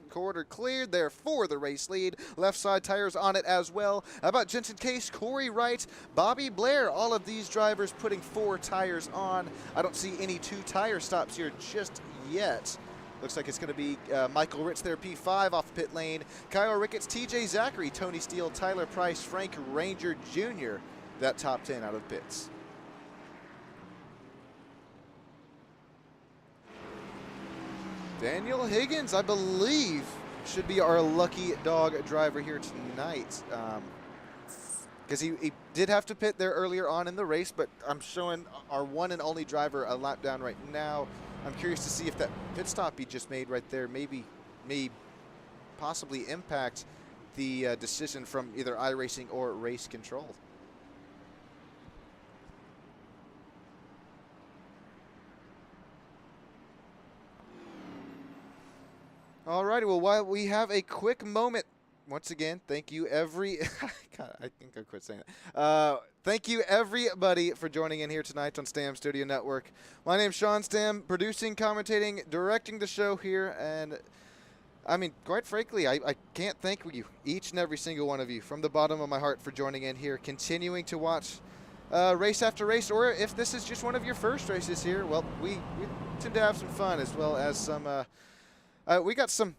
quarter cleared there for the race lead. Left side tires on it as well. How about Jensen Case, Corey Wright, Bobby Blair? All of these drivers putting 4 tires on. I don't see any 2 tire stops here just yet. Looks like it's going to be Michael Ritz there, P5 off pit lane. Kyle Ricketts, TJ Zachary, Tony Steele, Tyler Price, Frank Ranger Jr. That top 10 out of pits. Daniel Higgins, I believe, should be our lucky dog driver here tonight. Because he did have to pit there earlier on in the race, but I'm showing our one and only driver a lap down right now. I'm curious to see if that pit stop he just made right there may possibly impact the decision from either iRacing or Race Control. All righty, well, while we have a quick moment, once again, thank you God, I think I quit saying it. Thank you everybody for joining in here tonight on Stam Studio Network. My name's Sean Stam, producing, commentating, directing the show here, and I mean, quite frankly, I can't thank you, each and every single one of you, from the bottom of my heart for joining in here, continuing to watch race after race, or if this is just one of your first races here, well, we tend to have some fun, as well as some we got some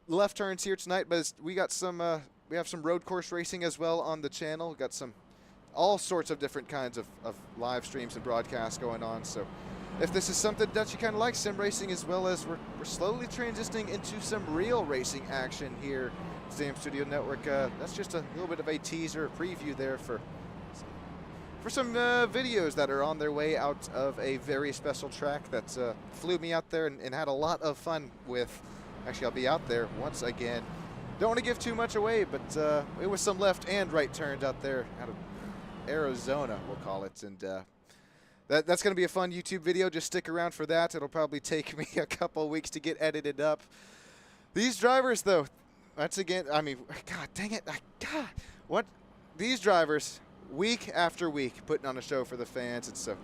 left turns here tonight, but we got some we have some road course racing as well on the channel. We got some all sorts of different kinds of live streams and broadcasts going on. So if this is something that you kind of like, sim racing, as well as we're slowly transitioning into some real racing action here at Stam Studio Network. That's just a little bit of a teaser, a preview there for some videos that are on their way out of a very special track that flew me out there and had a lot of fun with. Actually, I'll be out there once again. Don't want to give too much away, but it was some left and right turns out there out of Arizona, we'll call it. And that's going to be a fun YouTube video. Just stick around for that. It'll probably take me a couple weeks to get edited up. These drivers, though, once again, I mean, God dang it. What? These drivers, week after week, putting on a show for the fans. And so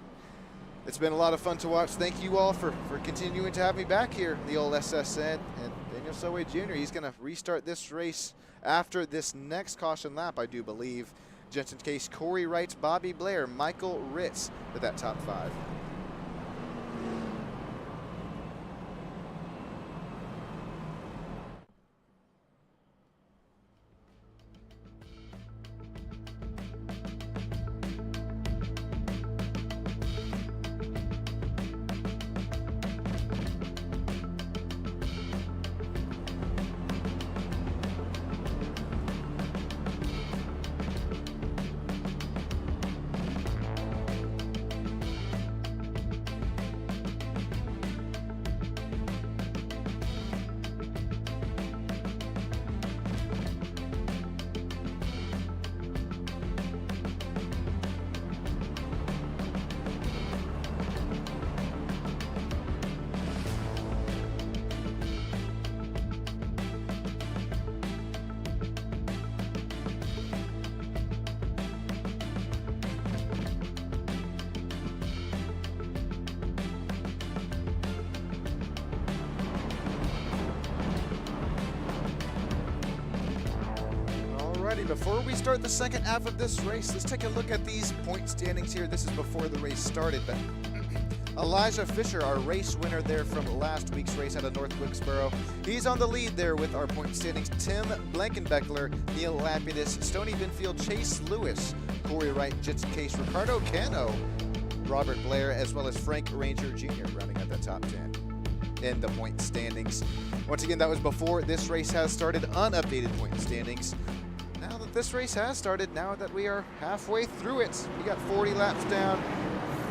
it's been a lot of fun to watch. Thank you all for continuing to have me back here in the old SSN. And Daniel Selway Jr., he's going to restart this race after this next caution lap, I do believe. Jensen Case, Corey Wright, Bobby Blair, Michael Ritz with that top 5. Before we start the second half of this race, let's take a look at these point standings here. This is before the race started, but Elijah Fisher, our race winner there from last week's race out of North Wilkesboro, he's on the lead there with our point standings. Tim Blankenbeckler, Neil Lapidus, Stony Binfield, Chase Lewis, Corey Wright, Jensen Case, Ricardo Cano, Robert Blair, as well as Frank Ranger Jr. rounding out that top 10 in the point standings. Once again, that was before this race has started, unupdated point standings. Now that this race has started, now that we are halfway through it, we got 40 laps down.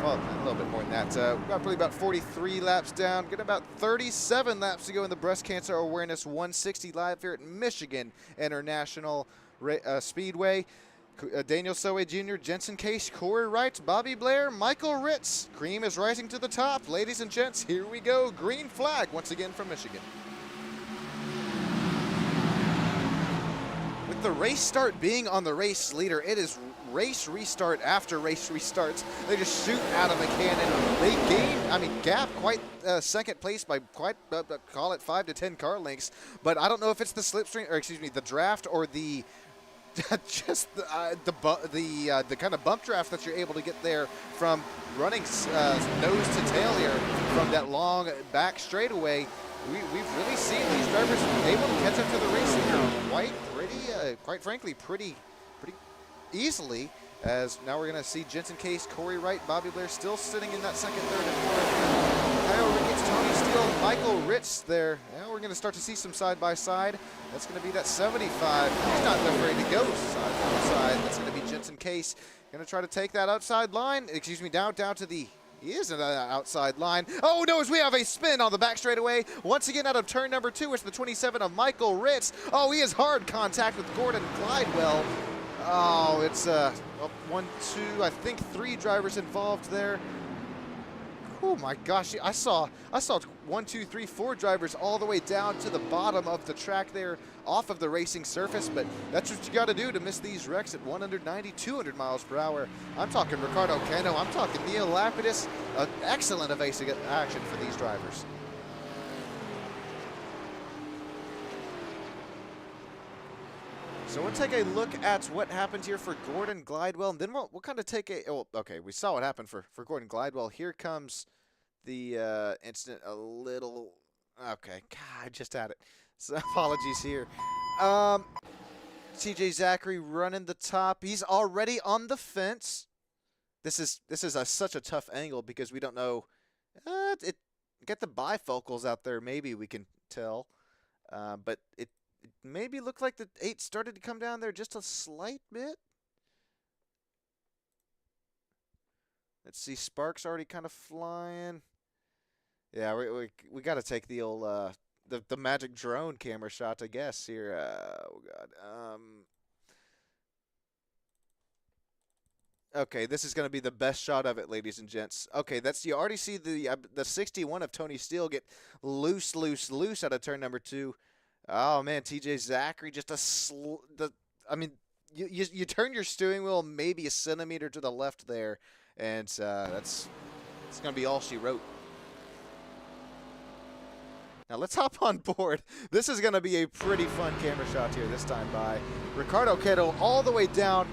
Well, a little bit more than that. We've got probably about 43 laps down. Got about 37 laps to go in the Breast Cancer Awareness 160 live here at Michigan International Speedway. Daniel Selway Jr., Jensen Case, Corey Wright, Bobby Blair, Michael Ritz. Cream is rising to the top. Ladies and gents, here we go. Green flag once again from Michigan. With the race start being on the race leader, it is race restart after race restarts. They just shoot out of a cannon. They gap quite second place by quite, call it 5 to 10 car lengths. But I don't know if it's the slipstream, or excuse me, the draft or the just the kind of bump draft that you're able to get there from running nose to tail here from that long back straightaway. We've really seen these drivers able to catch up to the race leader quite frankly, pretty easily. As now we're going to see Jensen Case, Corey Wright, Bobby Blair still sitting in that second, third, and fourth. Kyle Ricketts, Tony Steele, Michael Ritz there. Now we're going to start to see some side-by-side. That's going to be that 75. He's not afraid to go side-by-side. That's going to be Jensen Case. Going to try to take that outside line. Excuse me, down to the... He is in the outside line. Oh, no, as we have a spin on the back straightaway. Once again, out of turn number 2, it's the 27 of Michael Ritz. Oh, he has hard contact with Gordon Glidewell. Oh, it's 1, 2, I think 3 drivers involved there. Oh my gosh, I saw 1, 2, 3, 4 drivers all the way down to the bottom of the track there off of the racing surface, but that's what you got to do to miss these wrecks at 190, 200 miles per hour. I'm talking Ricardo Cano, I'm talking Neil Lapidus. Excellent evasive action for these drivers. So we'll take a look at what happened here for Gordon Glidewell, and then we'll kind of take a, oh, okay, we saw what happened for Gordon Glidewell. Here comes the incident a little, okay, God, I just had it. So apologies here. TJ Zachary running the top. He's already on the fence. This is such a tough angle because we don't know, get the bifocals out there, maybe we can tell, but it maybe looked like the 8 started to come down there just a slight bit. Let's see, sparks already kind of flying. Yeah, we got to take the old the magic drone camera shot, I guess here. Oh God. Okay, this is going to be the best shot of it, ladies and gents. Okay, you already see the 61 of Tony Steele get loose out of turn number 2. Oh man, TJ Zachary just I mean, you turn your steering wheel maybe a centimeter to the left there, and it's gonna be all she wrote. Now let's hop on board. This is gonna be a pretty fun camera shot here this time by Ricardo Cano all the way down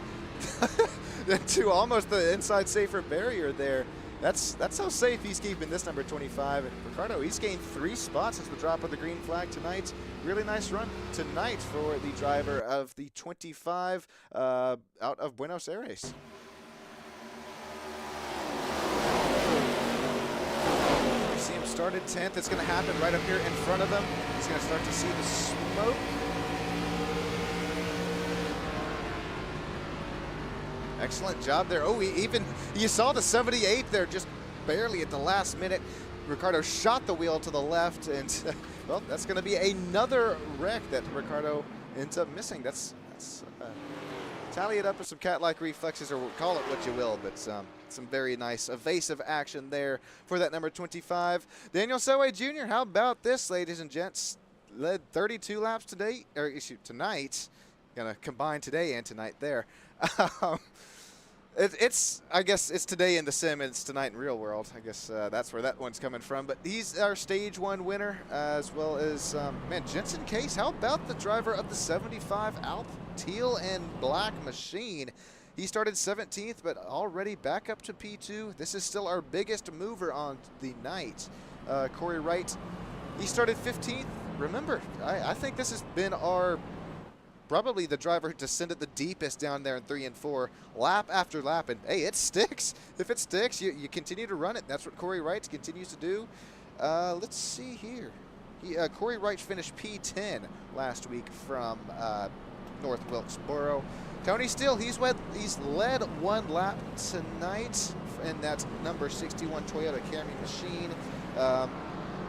to almost the inside safer barrier there. That's how safe he's keeping this number 25. And Ricardo, he's gained 3 spots since the drop of the green flag tonight. Really nice run tonight for the driver of the 25 out of Buenos Aires. You see him started 10th. It's going to happen right up here in front of him. He's going to start to see the smoke. Excellent job there. Oh, you saw the 78 there just barely at the last minute. Ricardo shot the wheel to the left, and well, that's going to be another wreck that Ricardo ends up missing. That's tally it up with some cat-like reflexes, or call it what you will, but some very nice evasive action there for that number 25. Daniel Selway Jr., how about this, ladies and gents? Led 32 laps today, or excuse tonight. Gonna combine today and tonight there. I guess it's today in the sim and it's tonight in real world. I guess that's where that one's coming from. But he's our stage 1 winner, as well as, man, Jensen Case. How about the driver of the 75 Alp Teal and Black Machine? He started 17th, but already back up to P2. This is still our biggest mover on the night. Corey Wright, he started 15th. Remember, I think this has been probably the driver who descended the deepest down there in 3 and 4, lap after lap, and hey, it sticks. If it sticks, you continue to run it. That's what Corey Wright continues to do. Let's see here. Corey Wright finished P10 last week from North Wilkesboro. Tony Steele, he's led 1 lap tonight in that number 61 Toyota Camry machine.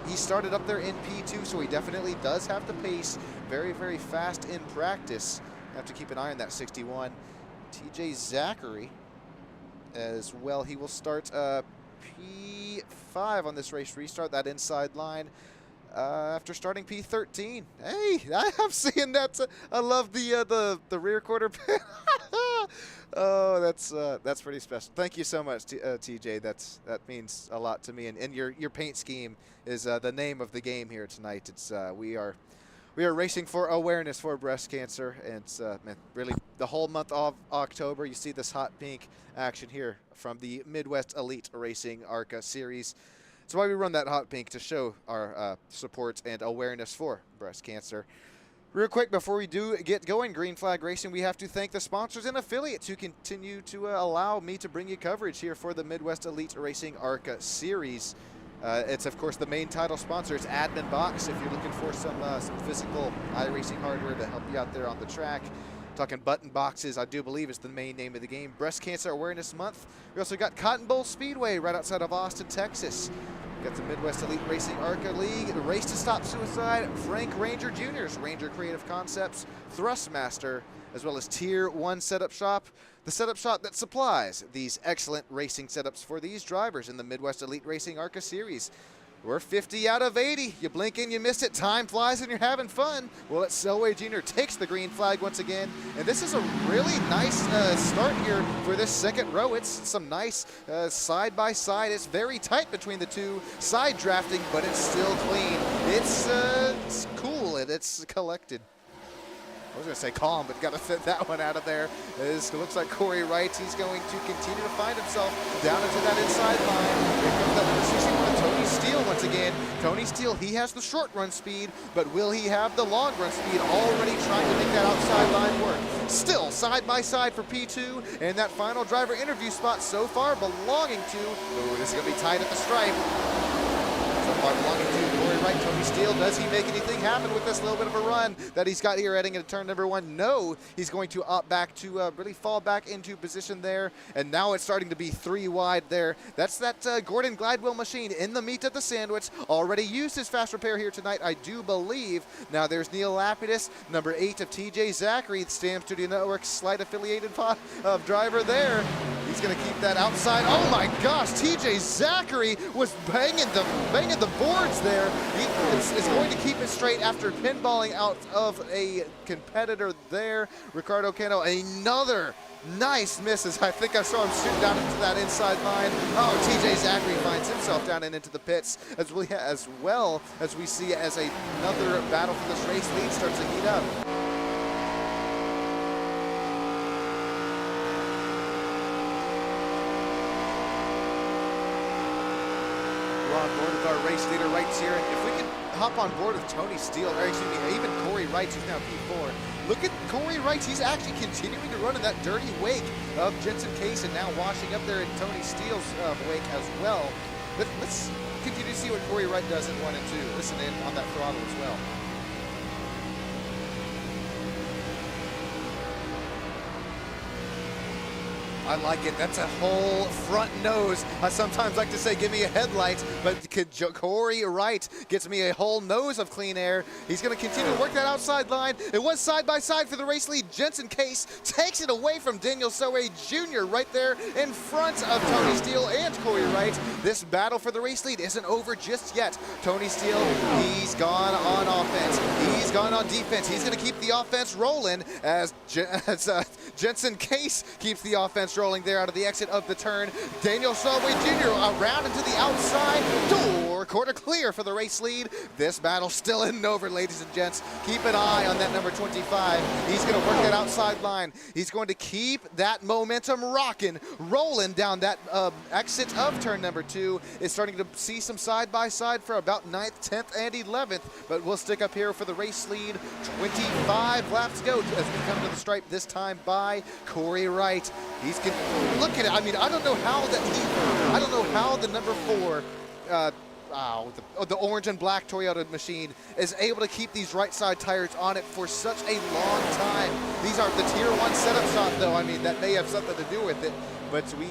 He started up there in P2, so he definitely does have the pace. Very, very fast in practice. Have to keep an eye on that 61. TJ Zachary as well. He will start P5 on this race restart, that inside line. after starting P13. Hey, I'm seeing that. I love the rear quarter. Oh, that's pretty special. Thank you so much, TJ. That means a lot to me. And your paint scheme is the name of the game here tonight. It's we are racing for awareness for breast cancer, and it's man, really the whole month of October. You see this hot pink action here from the Midwest Elite Racing ARCA series. That's why we run that hot pink, to show our support and awareness for breast cancer. Real quick, before we do get going, Green Flag Racing, we have to thank the sponsors and affiliates who continue to allow me to bring you coverage here for the Midwest Elite Racing ARCA series. It's, of course, the main title sponsor. It's Admin Box, if you're looking for some physical iRacing hardware to help you out there on the track. Talking button boxes, I do believe is the main name of the game. Breast Cancer Awareness Month. We also got Cotton Bowl Speedway right outside of Austin, Texas. Got the Midwest Elite Racing ARCA League, the Race to Stop Suicide, Frank Ranger Jr.'s Ranger Creative Concepts, Thrustmaster, as well as Tier 1 Setup Shop, the setup shop that supplies these excellent racing setups for these drivers in the Midwest Elite Racing ARCA series. We're 50 out of 80. You blink and you miss it. Time flies and you're having fun. Well, it's Selway Jr. takes the green flag once again. And this is a really nice start here for this second row. It's some nice side by side. It's very tight between the two. Side drafting, but it's still clean. It's cool and it's collected. I was going to say calm, but got to fit that one out of there. It looks like Corey Wright. He's going to continue to find himself down into that inside line. Here comes that number 16 with Tony Steele once again. Tony Steele, he has the short run speed, but will he have the long run speed? Already trying to make that outside line work. Still side by side for P2, and that final driver interview spot so far belonging to, ooh, this is going to be tight at the stripe. So far belonging to Corey Wright. Tony Steele, does he make anything happen with this little bit of a run that he's got here heading into turn number 1? No, he's going to opt back to really fall back into position there, and now it's starting to be 3 wide there. That's that Gordon Glidewell machine in the meat of the sandwich. Already used his fast repair here tonight, I do believe. Now there's Neil Lapidus, number 8 of TJ Zachary, Stam Studio Network's slight affiliated driver there. He's going to keep that outside. Oh my gosh, TJ Zachary was banging the boards there. He is going to keep it straight after pinballing out of a competitor there. Ricardo Cano, another nice misses. I think I saw him shoot down into that inside line. Oh, TJ Zachary finds himself down and into the pits, as well as we see as another battle for this race lead starts to heat up. On board with our race leader right here, and if we could hop on board with Tony Steele, or excuse me, even Corey Wright, who's now P4. Look at Corey Wright, he's actually continuing to run in that dirty wake of Jensen Case, and now washing up there in Tony Steele's wake as well. Let's continue to see what Corey Wright does in 1 and 2. Listen in on that throttle as well. I like it. That's a whole front nose. I sometimes like to say, give me a headlight, but Corey Wright gets me a whole nose of clean air. He's going to continue to work that outside line. It was side by side for the race lead. Jensen Case takes it away from Daniel Selway Jr. right there in front of Tony Steele and Corey Wright. This battle for the race lead isn't over just yet. Tony Steele, he's gone on offense. He's gone on defense. He's going to keep the offense rolling as Jensen Case keeps the offense rolling there out of the exit of the turn. Daniel Selway Jr. around into the outside door. Quarter clear for the race lead. This battle still isn't over, ladies and gents. Keep an eye on that number 25. He's going to work that outside line. He's going to keep that momentum rocking, rolling down that exit of turn number 2. It's starting to see some side-by-side for about 9th, 10th, and 11th, but we'll stick up here for the race lead. 25 laps to go as we come to the stripe, this time by Corey Wright. He's look at it. I mean, I don't know how the number 4, the orange and black Toyota machine is able to keep these right side tires on it for such a long time. These are the Tier 1 setup shop, though. I mean, that may have something to do with it. But we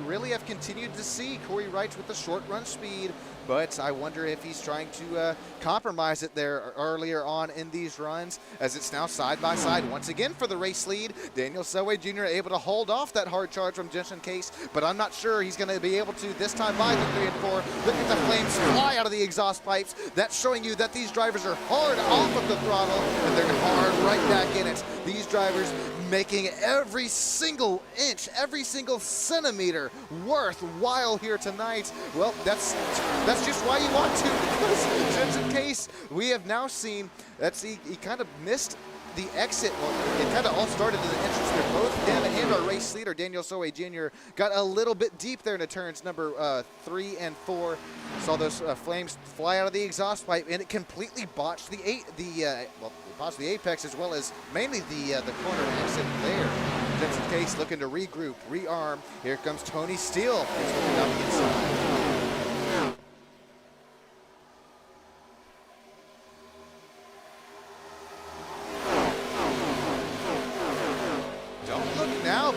really have continued to see Corey Wright with the short run speed, but I wonder if he's trying to compromise it there earlier on in these runs, as it's now side by side once again for the race lead. Daniel Selway Jr. able to hold off that hard charge from Jensen Case, but I'm not sure he's going to be able to this time by the 3 and 4. Look at the flames fly out of the exhaust pipes. That's showing you that these drivers are hard off of the throttle, and they're hard right back in it. These drivers making every single inch, every single centimeter worthwhile here tonight. Well, that's just why you want to, because Jenson Case, we have now seen, he kind of missed the exit. Well, it kind of all started in the entrance there. Both him and our race leader, Daniel Soe Jr., got a little bit deep there into turns number 3 and 4. Saw those flames fly out of the exhaust pipe, and it completely botched the apex, as well as mainly the corner exit there. Jenson Case looking to regroup, rearm. Here comes Tony Steele. He's looking down the inside.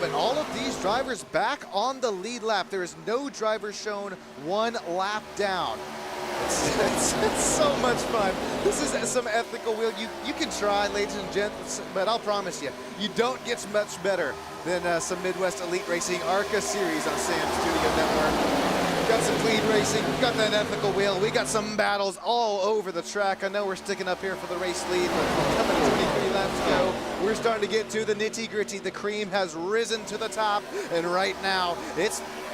But all of these drivers back on the lead lap. There is no driver shown one lap down. It's so much fun. This is some ethical wheel. You can try, ladies and gents, but I'll promise you, you don't get much better than some Midwest Elite Racing ARCA series on Sam Studio Network. Got some clean racing, got that ethical wheel. We got some battles all over the track. I know we're sticking up here for the race lead, but coming 23 laps to go, we're starting to get to the nitty gritty. The cream has risen to the top, and right now,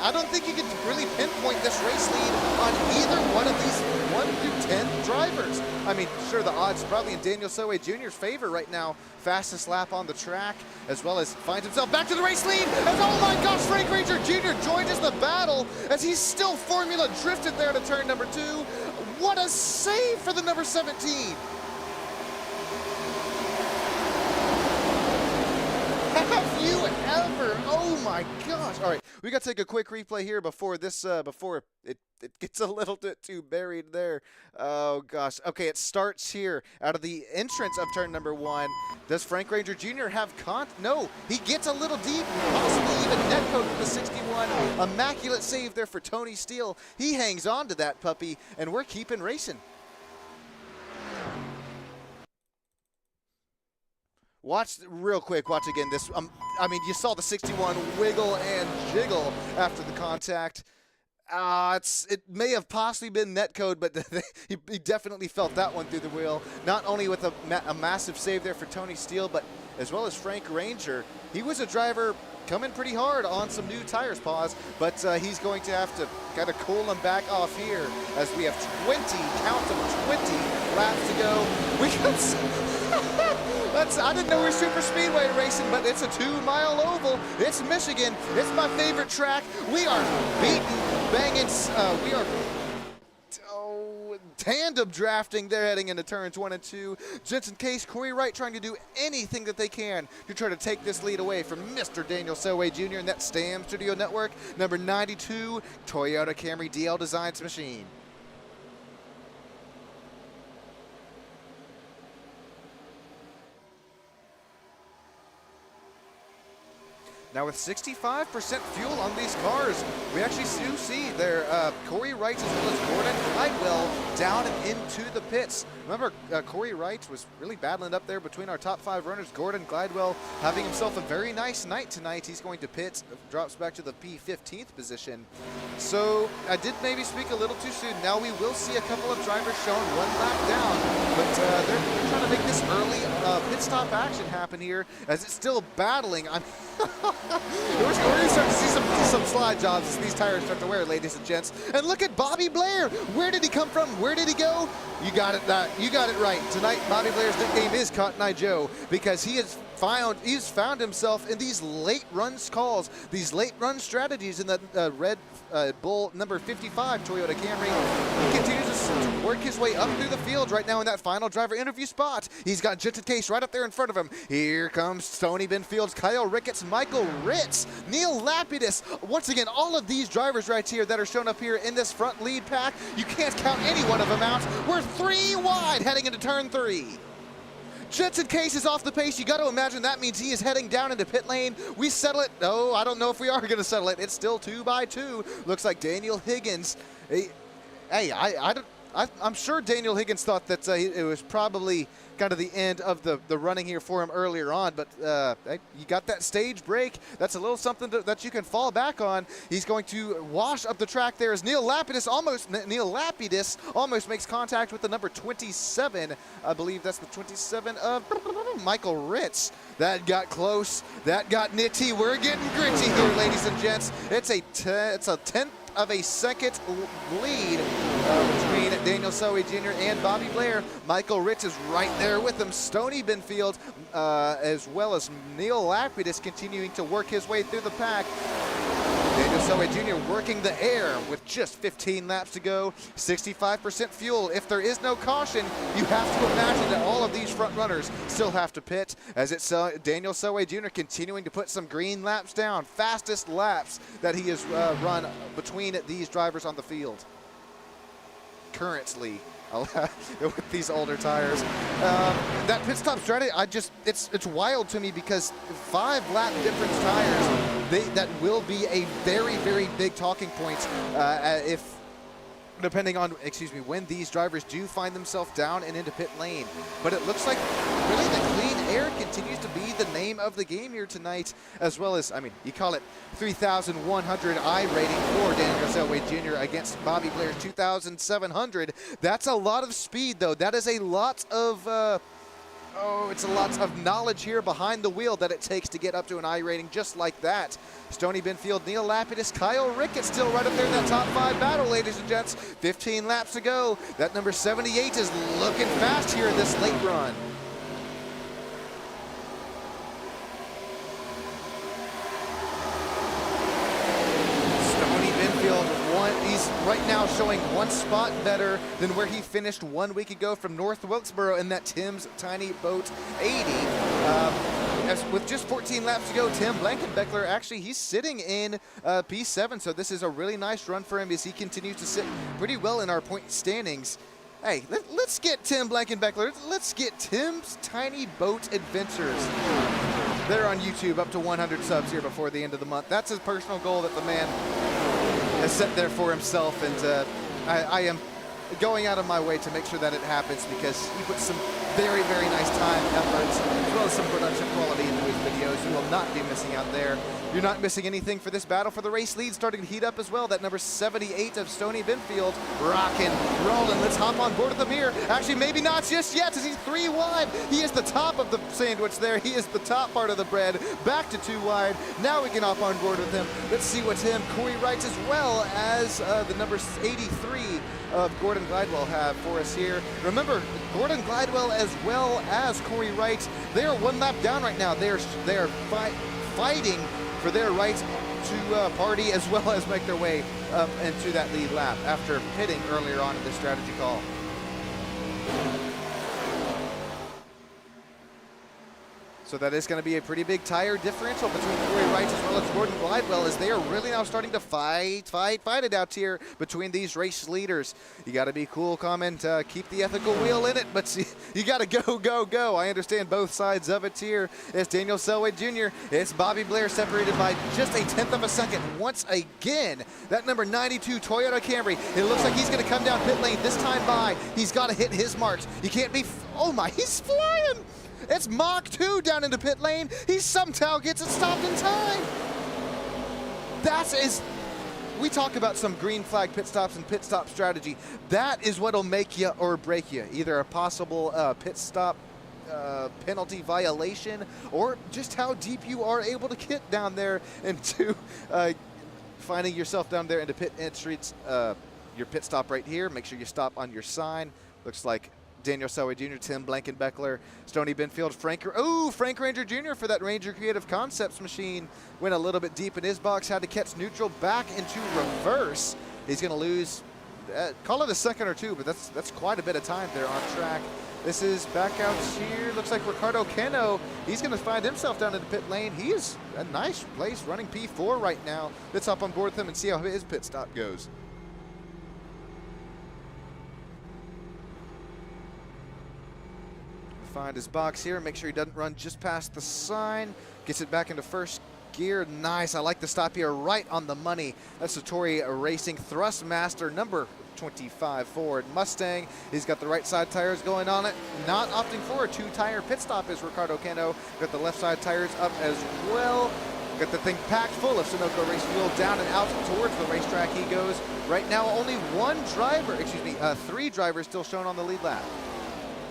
I don't think you can really pinpoint this race lead on either one of these 1 through 10 drivers. I mean, sure, the odds probably in Daniel Soe Jr.'s favor right now. Fastest lap on the track, as well as finds himself back to the race lead. As, oh my gosh, Frank Ranger Jr. joins the battle as he's still Formula drifted there to turn number 2. What a save for the number 17. Have you ever? Oh my gosh. All right, we got to take a quick replay here before this, before it gets a little bit too buried there. Oh gosh. Okay, it starts here out of the entrance of turn number 1. Does Frank Ranger Jr. have No, he gets a little deep, possibly even netcode with the 61. Immaculate save there for Tony Steele. He hangs on to that puppy, and we're keeping racing. Watch real quick. Watch again. This. I mean, you saw the 61 wiggle and jiggle after the contact. It may have possibly been netcode, but he definitely felt that one through the wheel. Not only with a massive save there for Tony Steele, but as well as Frank Ranger. He was a driver coming pretty hard on some new tires, but he's going to have to kind of cool him back off here as we have 20, count them, 20 laps to go. We got I didn't know we were super speedway racing, but it's a 2-mile oval. It's Michigan. It's my favorite track. We are banging. We are tandem drafting there heading into turns 1 and 2. Jenson Case, Corey Wright trying to do anything that they can to try to take this lead away from Mr. Daniel Soe Jr. and that Sam Studio Network, number 92, Toyota Camry DL Designs machine. Now with 65% fuel on these cars, we actually do see there Corey Wright as well as Gordon Glidewell down and into the pits. Remember, Corey Wright was really battling up there between our top 5 runners. Gordon Glidewell having himself a very nice night tonight. He's going to pit, drops back to the P15th position. So I did maybe speak a little too soon. Now we will see a couple of drivers showing 1 lap down, but they're trying to make this early pit stop action happen here as it's still battling. We're going to start to see some slide jobs as these tires start to wear, ladies and gents. And look at Bobby Blair. Where did he come from? Where did he go? You got it right. Tonight, Bobby Blair's nickname is Cotton Eye Joe because he's found himself in these late run calls, these late run strategies in the Red Bull number 55 Toyota Camry. He continues to work his way up through the field right now in that final driver interview spot. He's got Jenson Case right up there in front of him. Here comes Tony Benfields, Kyle Ricketts, Michael Ritz, Neil Lapidus. Once again, all of these drivers right here that are shown up here in this front lead pack, you can't count any one of them out. We're 3 wide heading into turn 3. Jenson Case is off the pace. You got to imagine that means he is heading down into pit lane. We settle it. No, I don't know if we are going to settle it. It's still 2 by 2. Looks like Daniel Higgins. Hey, I'm sure Daniel Higgins thought that it was probably kind of the end of the running here for him earlier on, but hey, you got that stage break. That's a little something that you can fall back on. He's going to wash up the track there as Neil Lapidus almost makes contact with the number 27. I believe that's the 27 of Michael Ritz. That got close. That got nitty. We're getting gritty here, ladies and gents. It's a 10th of a second lead between Daniel Selway Jr. and Bobby Blair. Michael Ritz is right there with him. Stoney Benfield, as well as Neil Lapidus, continuing to work his way through the pack. Daniel Selway Jr. working the air with just 15 laps to go, 65% fuel. If there is no caution, you have to imagine that all of these front runners still have to pit, as it's Daniel Selway Jr. continuing to put some green laps down, fastest laps that he has run between these drivers on the field currently. With these older tires. That pit stop strategy, it's wild to me, because 5 lap difference tires, that will be a very, very big talking point depending on, when these drivers do find themselves down and into pit lane. But it looks like really the clean air continues to be the name of the game here tonight, as well as, you call it 3,100 I rating for Daniel Selway Jr. against Bobby Blair's 2,700. That's a lot of speed, though. That is a lot of it's a lot of knowledge here behind the wheel that it takes to get up to an I rating just like that. Stoney Benfield, Neil Lapidus, Kyle Ricketts still right up there in that top 5 battle, ladies and gents. 15 laps to go. That number 78 is looking fast here in this late run. He's right now showing 1 spot better than where he finished 1 week ago from North Wilkesboro in that Tim's Tiny Boat 80. With just 14 laps to go, Tim Blankenbeckler, actually, he's sitting in P7, so this is a really nice run for him as he continues to sit pretty well in our point standings. Hey, let's get Tim Blankenbeckler, let's get Tim's Tiny Boat Adventures. They're on YouTube, up to 100 subs here before the end of the month. That's his personal goal that the man has set there for himself, and I am going out of my way to make sure that it happens, because he puts some very, very nice time, efforts, as well as some production quality into his videos. You will not be missing out there. You're not missing anything for this battle for the race lead, starting to heat up as well. That number 78 of Stoney Benfield, rocking, rolling. Let's hop on board with him here. Actually, maybe not just yet, as he's 3 wide. He is the top of the sandwich there. He is the top part of the bread. Back to 2 wide. Now we can hop on board with him. Let's see what Corey Wright, as well as the number 83 of Gordon Glidewell have for us here. Remember, Gordon Glidewell as well as Corey Wright, they are 1 lap down right now. They are fighting for their rights to party, as well as make their way up into that lead lap after pitting earlier on in this strategy call. So that is going to be a pretty big tire differential between Corey Wright as well as Gordon Glidewell, as they are really now starting to fight it out here between these race leaders. You got to be cool, calm, and keep the ethical wheel in it, but you got to go. I understand both sides of it here. It's Daniel Selway Jr. It's Bobby Blair, separated by just a 10th of a second once again. That number 92 Toyota Camry, it looks like he's going to come down pit lane this time by. He's got to hit his marks. You can't be, oh my, he's flying. It's Mach 2 down into pit lane. He somehow gets it stopped in time. We talk about some green flag pit stops and pit stop strategy. That is what'll make you or break you. Either a possible pit stop penalty violation, or just how deep you are able to get down there into finding yourself down there into pit streets. Your pit stop right here. Make sure you stop on your sign. Looks like Daniel Selway Jr., Tim Blankenbeckler, Stoney Benfield, Frank Ranger Jr. for that Ranger Creative Concepts machine. Went a little bit deep in his box, had to catch neutral back into reverse. He's going to lose, call it a second or 2, but that's quite a bit of time there on track. This is back out here. Looks like Ricardo Cano, he's going to find himself down in the pit lane. He is a nice place, running P4 right now. Let's hop on board with him and see how his pit stop goes. Find his box here, make sure he doesn't run just past the sign. Gets it back into first gear. Nice, I like the stop here, right on the money. That's Satori Racing Thrustmaster number 25 Ford Mustang. He's got the right side tires going on it. Not opting for a 2-tire pit stop is Ricardo Cano. Got the left side tires up as well. Got the thing packed full of Sunoco race fuel. Down and out towards the racetrack he goes. Right now only three drivers still shown on the lead lap.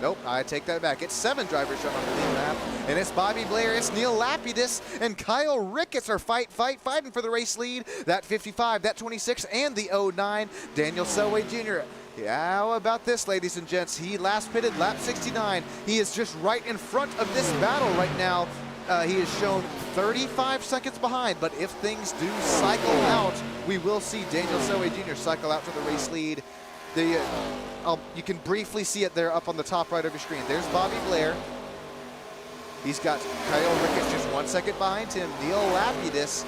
Nope, I take that back. It's 7 drivers shown on the lead lap. And it's Bobby Blair, it's Neil Lapidus, and Kyle Ricketts are fighting for the race lead. That 55, that 26, and the 09. Daniel Selway Jr. How about this, ladies and gents? He last pitted lap 69. He is just right in front of this battle right now. He is shown 35 seconds behind, but if things do cycle out, we will see Daniel Selway Jr. cycle out to the race lead. You can briefly see it there up on the top right of your screen. There's Bobby Blair. He's got Kyle Ricketts just 1 second behind him. Neil Lapidus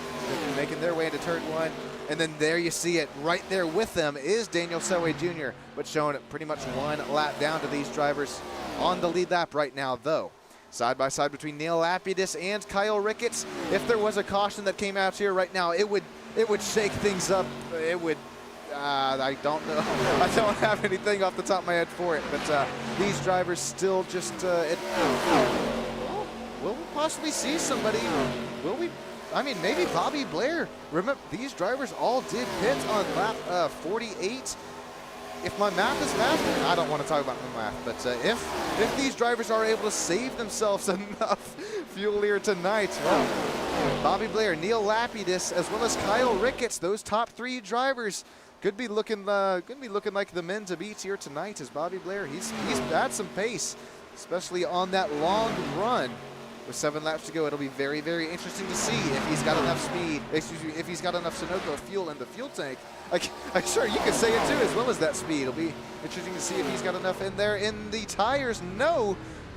making their way into turn 1. And then there you see it. Right there with them is Daniel Selway Jr., but showing pretty much 1 lap down to these drivers on the lead lap right now, though. Side by side between Neil Lapidus and Kyle Ricketts. If there was a caution that came out here right now, it would shake things up. It would. I don't know. I don't have anything off the top of my head for it, but these drivers still just. Will we possibly see somebody? Will we? I mean, maybe Bobby Blair. Remember, these drivers all did pit on lap 48. If my math is math, I don't want to talk about my math, but if these drivers are able to save themselves enough fuel here tonight, well, Bobby Blair, Neil Lapidus, as well as Kyle Ricketts, those top 3 drivers could be looking like the men to beat here tonight. As Bobby Blair, he's had some pace, especially on that long run. With 7 laps to go, it'll be very, very interesting to see if he's got enough speed, if he's got enough Sunoco fuel in the fuel tank. I'm sure you could say it too, as well as that speed. It'll be interesting to see if he's got enough in there in the tires. No,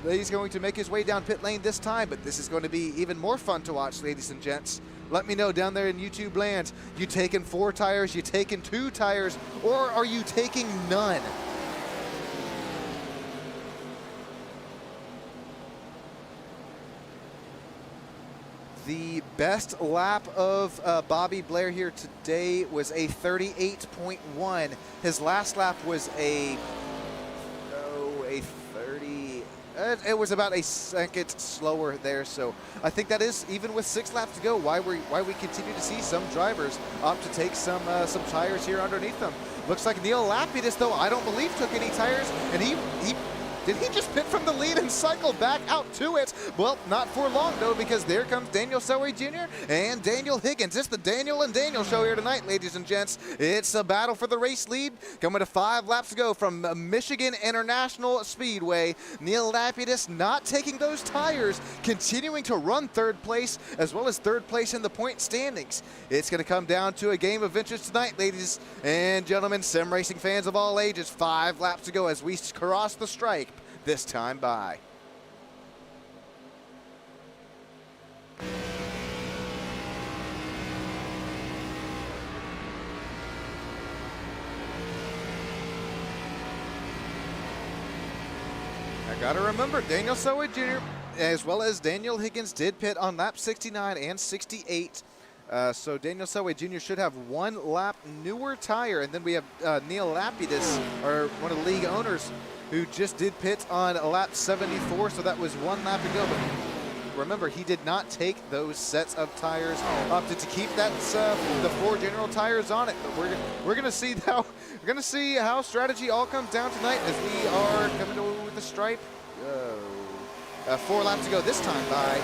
he's going to make his way down pit lane this time, but this is going to be even more fun to watch, ladies and gents. Let me know down there in YouTube land, you taking 4 tires, you taking 2 tires, or are you taking none? The best lap of Bobby Blair here today was a 38.1. His last lap was a 30. It was about a second slower there, so I think that is, even with 6 laps to go, why we continue to see some drivers opt to take some tires here underneath them. Looks like Neil Lapidus, though, I don't believe took any tires, and did he just pit from the lead and cycle back out to it? Well, not for long, though, because there comes Daniel Selway Jr. and Daniel Higgins. It's the Daniel and Daniel show here tonight, ladies and gents. It's a battle for the race lead. Coming to 5 laps to go from Michigan International Speedway. Neil Lapidus not taking those tires, continuing to run 3rd place, as well as 3rd place in the point standings. It's going to come down to a game of inches tonight, ladies and gentlemen, sim racing fans of all ages. 5 laps to go as we cross the stripe this time by. I gotta remember, Daniel Selway Jr. as well as Daniel Higgins did pit on lap 69 and 68. So Daniel Selway Jr. should have 1 lap newer tire, and then we have Neil Lapidus, or one of the league owners, who just did pit on lap 74, so that was 1 lap to go. But remember, he did not take those sets of tires, opted to keep that the 4 general tires on it. But we're gonna see how strategy all comes down tonight as we are coming to the stripe. 4 laps to go this time by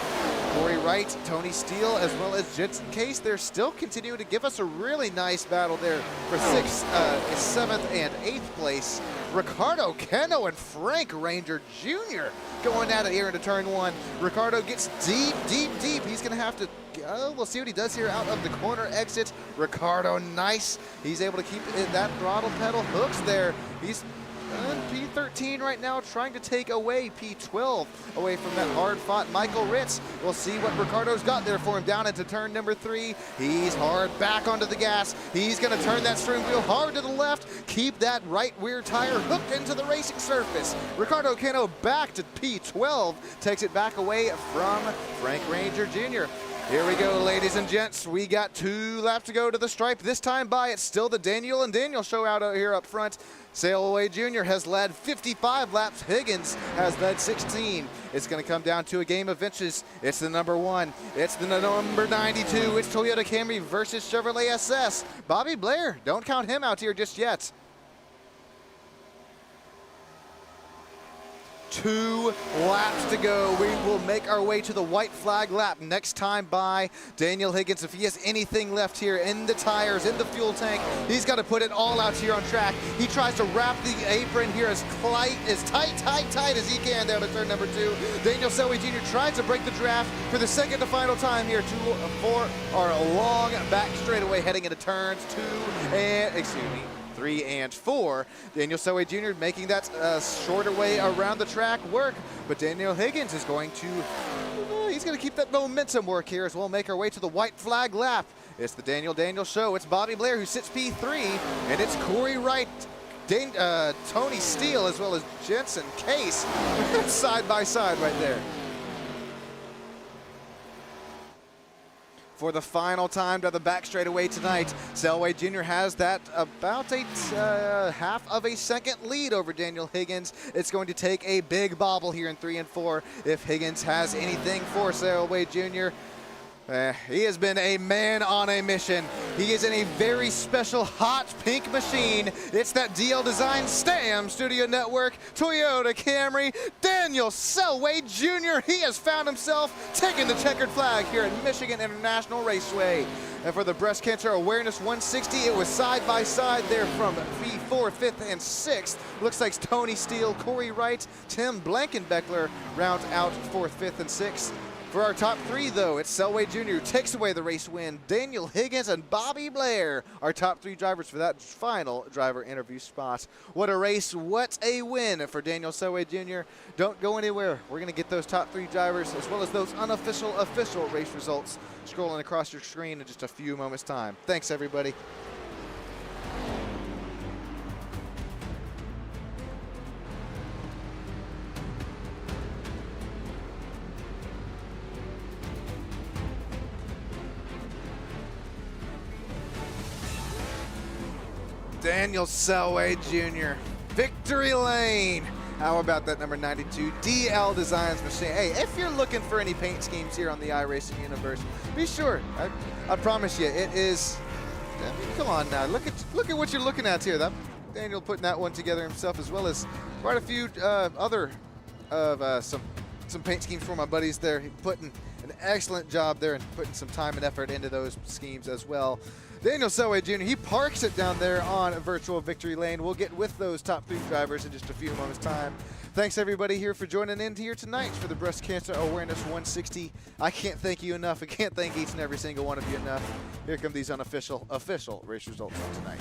Corey Wright, Tony Steele, as well as Jensen Case. They're still continuing to give us a really nice battle there for 6th, 7th, and 8th place. Ricardo Cano and Frank Ranger Jr. going at it here into turn 1. Ricardo gets deep, deep, deep. He's going to have to, we'll see what he does here out of the corner exit. Ricardo, nice. He's able to keep that throttle pedal hooks there. He's P13 right now, trying to take away P12 away from that hard-fought Michael Ritz. We'll see what Ricardo's got there for him down into turn number 3. He's hard back onto the gas. He's going to turn that steering wheel hard to the left, keep that right rear tire hooked into the racing surface. Ricardo Cano back to P12, takes it back away from Frank Ranger Jr. Here we go, ladies and gents. We got 2 laps to go to the stripe. This time by, it's still the Daniel and Daniel show out here up front. Sailaway Jr. has led 55 laps. Higgins has led 16. It's going to come down to a game of inches. It's the number 1. It's the number 92. It's Toyota Camry versus Chevrolet SS. Bobby Blair, don't count him out here just yet. 2 laps to go. We will make our way to the white flag lap next time by. Daniel Higgins, if he has anything left here in the tires, in the fuel tank, he's got to put it all out here on track. He tries to wrap the apron here as tight as he can there to turn number 2. Daniel Selway Jr. tries to break the draft for the second to final time here. 4 are a long back straightaway heading into turns 3 and 4. Daniel Selway Jr. making that shorter way around the track work, but Daniel Higgins is going to, he's going to keep that momentum work here as we'll make our way to the white flag lap. It's the Daniel show. It's Bobby Blair who sits P3, and it's Corey Wright, Tony Steele, as well as Jensen Case side by side right there. For the final time to the back straightaway tonight, Selway Jr. has that about a half of a second lead over Daniel Higgins. It's going to take a big bobble here in 3 and 4 if Higgins has anything for Selway Jr. He has been a man on a mission. He is in a very special hot pink machine. It's that DL Design STAM Studio Network Toyota Camry. Daniel Selway Jr. He has found himself taking the checkered flag here at Michigan International Raceway. And for the Breast Cancer Awareness 160, it was side by side there from P4, 5th, and 6th. Looks like Tony Steele, Corey Wright, Tim Blankenbeckler round out 4th, 5th, and 6th. For our top 3, though, it's Selway Jr. who takes away the race win. Daniel Higgins and Bobby Blair, our top 3 drivers for that final driver interview spot. What a race, what a win for Daniel Selway Jr. Don't go anywhere. We're going to get those top 3 drivers as well as those unofficial, official race results scrolling across your screen in just a few moments' time. Thanks, everybody. Daniel Selway Jr. Victory Lane. How about that number 92 DL Designs machine? Hey, if you're looking for any paint schemes here on the iRacing universe, be sure. I promise you, it is. I mean, come on now, look at what you're looking at here. That Daniel putting that one together himself, as well as quite a few other of some paint schemes for my buddies there. He putting an excellent job there and putting some time and effort into those schemes as well. Daniel Selway Jr., he parks it down there on virtual victory lane. We'll get with those top 3 drivers in just a few moments' time. Thanks, everybody, here for joining in here tonight for the Breast Cancer Awareness 160. I can't thank you enough. I can't thank each and every single one of you enough. Here come these unofficial, official race results from tonight.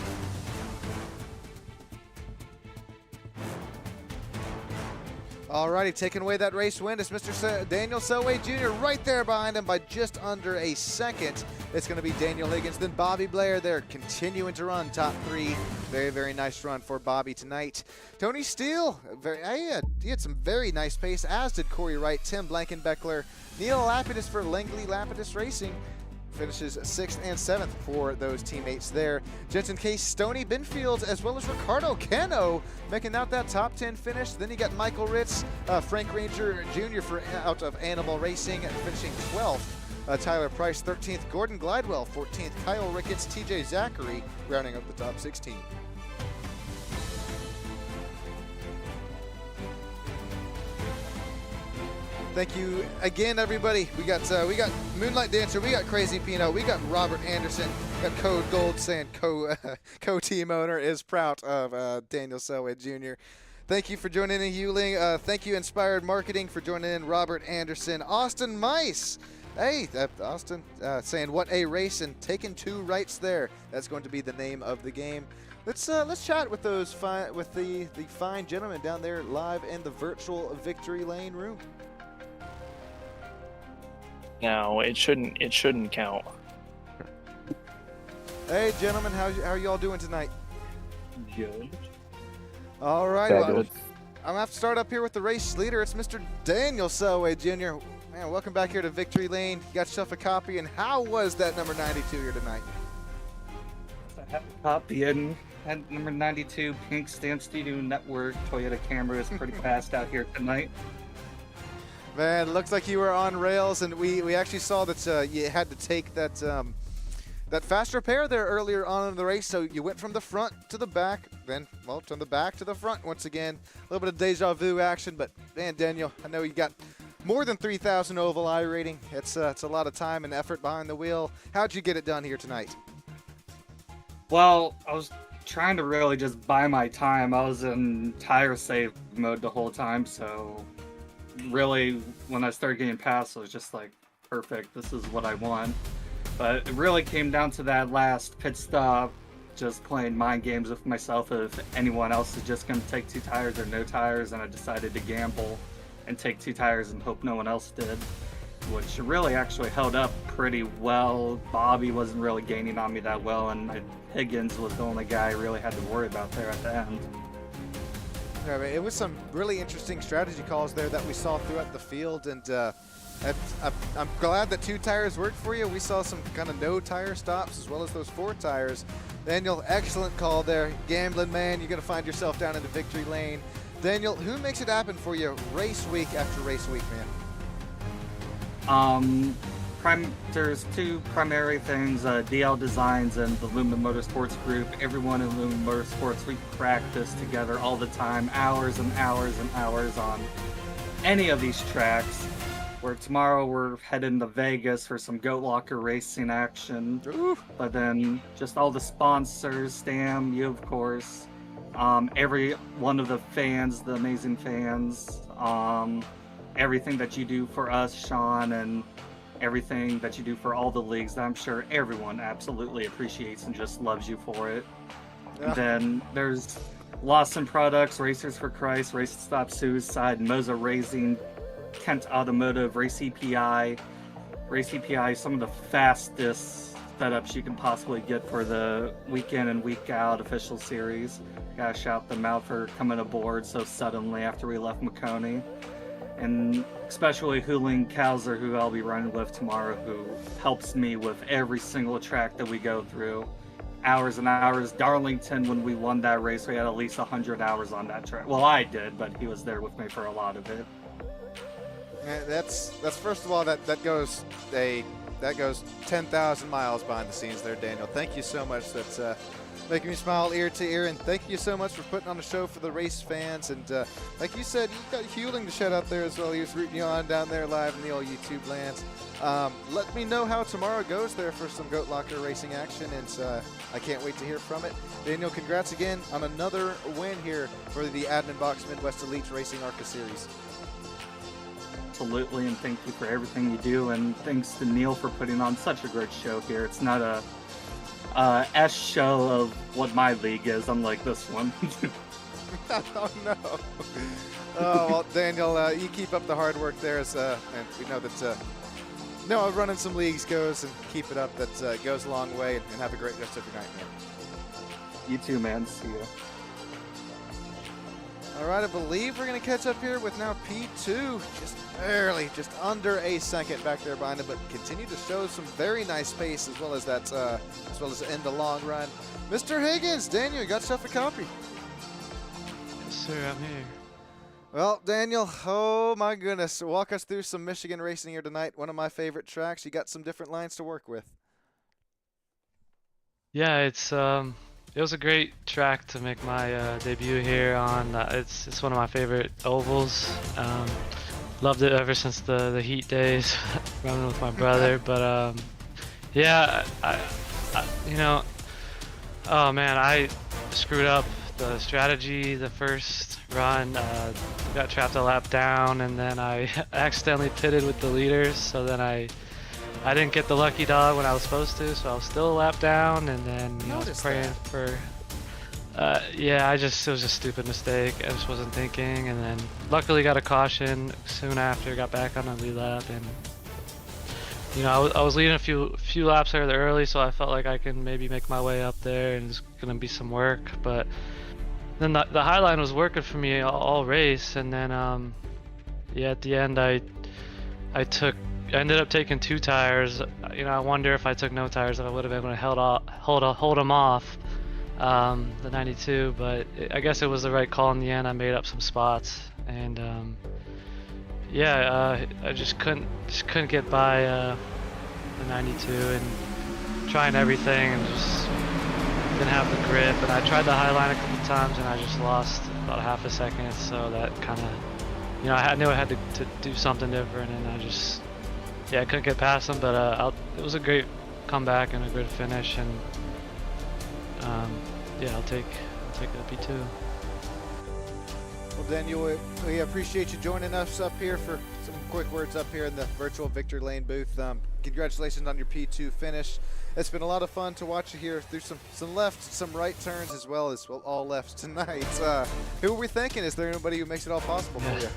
Alrighty, taking away that race win is Mr. Daniel Selway Jr. right there behind him by just under a second. It's going to be Daniel Higgins, then Bobby Blair there continuing to run top 3. Very, very nice run for Bobby tonight. Tony Steele, he had some very nice pace, as did Corey Wright, Tim Blankenbeckler, Neil Lapidus for Langley Lapidus Racing. Finishes 6th and 7th for those teammates there. Jensen Case, Stoney Binfield, as well as Ricardo Cano making out that top 10 finish. Then you got Michael Ritz, Frank Ranger Jr. out of Animal Racing, finishing 12th. Tyler Price, 13th. Gordon Glidewell, 14th. Kyle Ricketts, TJ Zachary, rounding up the top 16. Thank you again, everybody. We got Moonlight Dancer, we got Crazy Pino, we got Robert Anderson, got Code Gold saying co-team owner is proud of Daniel Selway Jr. Thank you for joining in, Hewling. Thank you, Inspired Marketing, for joining in, Robert Anderson. Austin Mice, hey, Austin, saying what a race and taking 2 rights there. That's going to be the name of the game. Let's chat with those the fine gentlemen down there live in the virtual victory lane room. No, it shouldn't count. Hey, gentlemen, how are y'all doing tonight? Good. All right, well, I'm gonna have to start up here with the race leader. It's Mr. Daniel Selway Jr. Man, welcome back here to Victory Lane. You got yourself a copy, and how was that number 92 here tonight? I have a copy, and at number 92, Pink Stand Studio Network Toyota Camry is pretty fast out here tonight. Man, it looks like you were on rails, and we actually saw that you had to take that that fast repair there earlier on in the race, so you went from the front to the back, then, well, from the back to the front once again. A little bit of deja vu action, but man, Daniel, I know you got more than 3,000 oval I rating. It's a lot of time and effort behind the wheel. How'd you get it done here tonight? Well, I was trying to really just buy my time. I was in tire save mode the whole time, so really when I started getting past, I was just like, perfect, this is what I want. But it really came down to that last pit stop, just playing mind games with myself if anyone else is just going to take 2 tires or no tires, and I decided to gamble and take 2 tires and hope no one else did, which really actually held up pretty well. Bobby wasn't really gaining on me that well, and Higgins was the only guy I really had to worry about there at the end. Yeah, I mean, it was some really interesting strategy calls there that we saw throughout the field, and I'm glad that 2 tires worked for you. We saw some kind of no tire stops as well as those 4 tires. Daniel, excellent call there. Gambling man, you're going to find yourself down into Victory Lane. Daniel, who makes it happen for you race week after race week, man? There's 2 primary things, DL Designs and the Lumen Motorsports Group. Everyone in Lumen Motorsports, we practice together all the time, hours and hours and hours on any of these tracks. Where tomorrow we're heading to Vegas for some Goat Locker racing action. Ooh. But then just all the sponsors, Stam, you of course, every one of the fans, the amazing fans, everything that you do for us, Sean, and everything that you do for all the leagues that I'm sure everyone absolutely appreciates and just loves you for it. Yeah. And then there's Lawson Products, Racers for Christ, Race to Stop Suicide, Moza Racing, Kent Automotive, Race EPI, some of the fastest setups you can possibly get for the week in and week out official series. Gotta shout them out for coming aboard so suddenly after we left Maconi. And especially Huling Kauser, who I'll be running with tomorrow, who helps me with every single track that we go through. Hours and hours. Darlington, when we won that race, we had at least 100 hours on that track. Well, I did, but he was there with me for a lot of it. That's first of all, that goes 10,000 miles behind the scenes there, Daniel. Thank you so much. That's making me smile ear to ear, and thank you so much for putting on a show for the race fans. And like you said, you got Huling to shout out there as well. He was rooting you on down there live in the old YouTube lands. Let me know how tomorrow goes there for some Goat Locker racing action, and I can't wait to hear from it. Daniel, congrats again on another win here for the Admin Box Midwest Elite Racing ARCA Series. Absolutely, and thank you for everything you do, and thanks to Neil for putting on such a great show here. It's not a S show of what my league is, unlike this one. Oh no! Oh well, Daniel, you keep up the hard work there, and we know that running some leagues goes, and keep it up. That goes a long way, and have a great rest of your night, man. You too, man. See you. All right, I believe we're going to catch up here with now P2, just barely, just under a second back there behind him, but continue to show some very nice pace as well as that, as well as end the long run. Mr. Higgins, Daniel, you got yourself a copy. Yes, sir, I'm here. Well, Daniel, oh my goodness, walk us through some Michigan racing here tonight. One of my favorite tracks. You got some different lines to work with. Yeah, it was a great track to make my debut here on. It's one of my favorite ovals. Loved it ever since the heat days, running with my brother. But yeah, oh man, I screwed up the strategy the first run. Got trapped a lap down, and then I accidentally pitted with the leaders. So then I didn't get the lucky dog when I was supposed to, so I was still a lap down, and then I was praying for. Yeah, it was a stupid mistake. I just wasn't thinking, and then luckily got a caution soon after. Got back on the lead lap, and I was leading a few laps there early, so I felt like I can maybe make my way up there, and it's gonna be some work. But then the high line was working for me all race, and then yeah, at the end I I ended up taking 2 tires. You know, I wonder if I took no tires if I would have been able to hold them off, the 92. But I guess it was the right call in the end. I made up some spots, and yeah, I just couldn't get by the 92 and trying everything and just didn't have the grip. And I tried the high line a couple times and I just lost about half a second. So that kind of, you know, I knew I had to do something different, and I just, yeah, I couldn't get past them. But it was a great comeback and a good finish, and yeah, I'll take a P2. Well, Daniel, we appreciate you joining us up here for some quick words up here in the virtual Victory Lane booth. Congratulations on your P2 finish. It's been a lot of fun to watch you here through some left, some right turns, as well as all lefts tonight. Who are we thinking? Is there anybody who makes it all possible for you?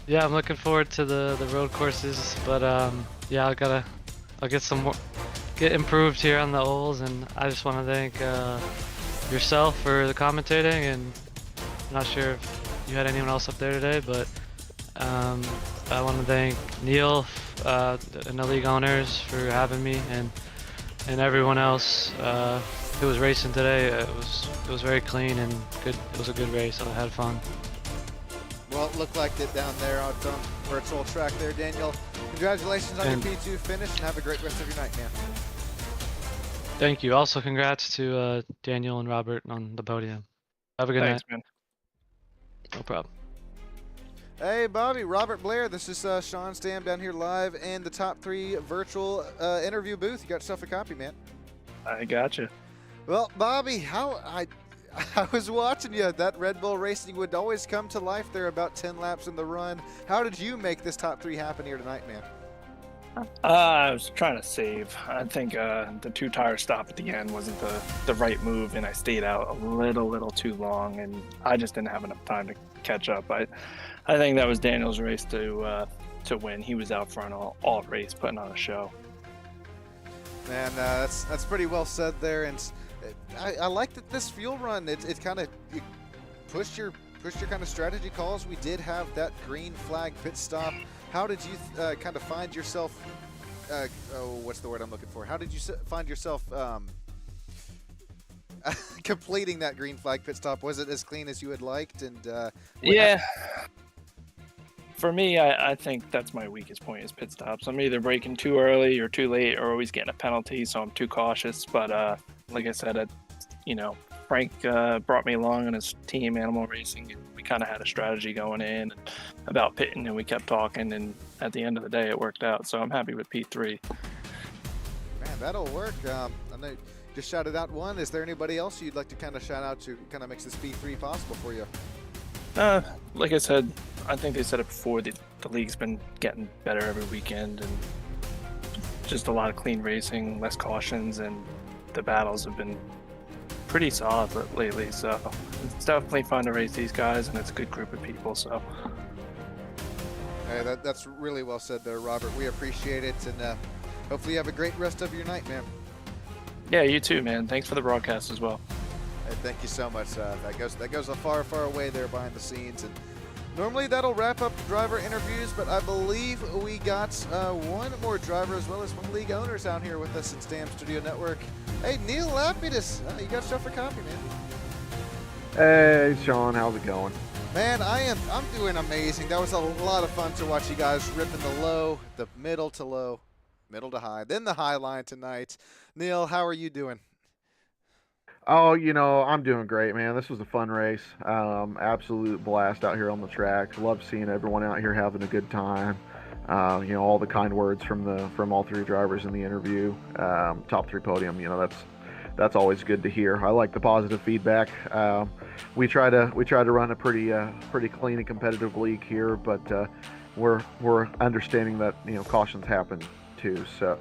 Yeah, I'm looking forward to the road courses, but yeah, I'll get improved here on the ovals, and I just want to thank yourself for the commentating, and I'm not sure if you had anyone else up there today, but I want to thank Neil and the league owners for having me, and everyone else who was racing today. It was very clean and good. It was a good race. I had fun. Well, it looked like it down there on virtual track there, Daniel. Congratulations on your P2 finish, and have a great rest of your night, man. Thank you. Also, congrats to Daniel and Robert on the podium. Have a good Thanks, night. man. No problem. Hey, Bobby, Robert Blair. This is Sean Stam down here live in the Top 3 virtual interview booth. You got yourself a copy, man. I gotcha. Well, Bobby, I was watching you. That Red Bull Racing would always come to life there about 10 laps in the run. How did you make this top 3 happen here tonight, man? I was trying to save. I think the 2 tire stop at the end wasn't the right move, and I stayed out a little too long, and I just didn't have enough time to catch up. I think that was Daniel's race to win. He was out front all race, putting on a show. Man, that's pretty well said there, and I like that this fuel run. It kind of pushed your kind of strategy calls. We did have that green flag pit stop. How did you kind of find yourself? What's the word I'm looking for? How did you find yourself completing that green flag pit stop? Was it as clean as you had liked? And yeah, for me, I think that's my weakest point is pit stops. I'm either braking too early or too late, or always getting a penalty, so I'm too cautious. But like I said, Frank brought me along on his team, Animal Racing, and we kind of had a strategy going in about pitting, and we kept talking, and at the end of the day, it worked out. So I'm happy with P3. Man, that'll work. I know you just shouted out one. Is there anybody else you'd like to kind of shout out to kind of makes this P3 possible for you? Like I said, I think they said it before, the league's been getting better every weekend, and just a lot of clean racing, less cautions, and the battles have been pretty solid lately. So it's definitely fun to race these guys, and it's a good group of people. So Hey, that's really well said there, Robert. We appreciate it, and hopefully you have a great rest of your night, man. yeah, you too, man. Thanks for the broadcast as well. Hey, thank you so much. That goes a far away there behind the scenes. And normally that'll wrap up the driver interviews, but I believe we got one more driver as well as one league owner down here with us in Stam Studio Network. Hey, Neil Lapidus, you got yourself a copy, man. Hey, Sean, how's it going? Man, I'm doing amazing. That was a lot of fun to watch you guys ripping the low, the middle to low, middle to high, then the high line tonight. Neil, how are you doing? Oh, I'm doing great, man. This was a fun race. Absolute blast out here on the track. Love seeing everyone out here having a good time. All the kind words from all 3 drivers in the interview. Top 3 podium, that's always good to hear. I like the positive feedback. We try to run a pretty clean and competitive league here, but we're understanding that cautions happen too. So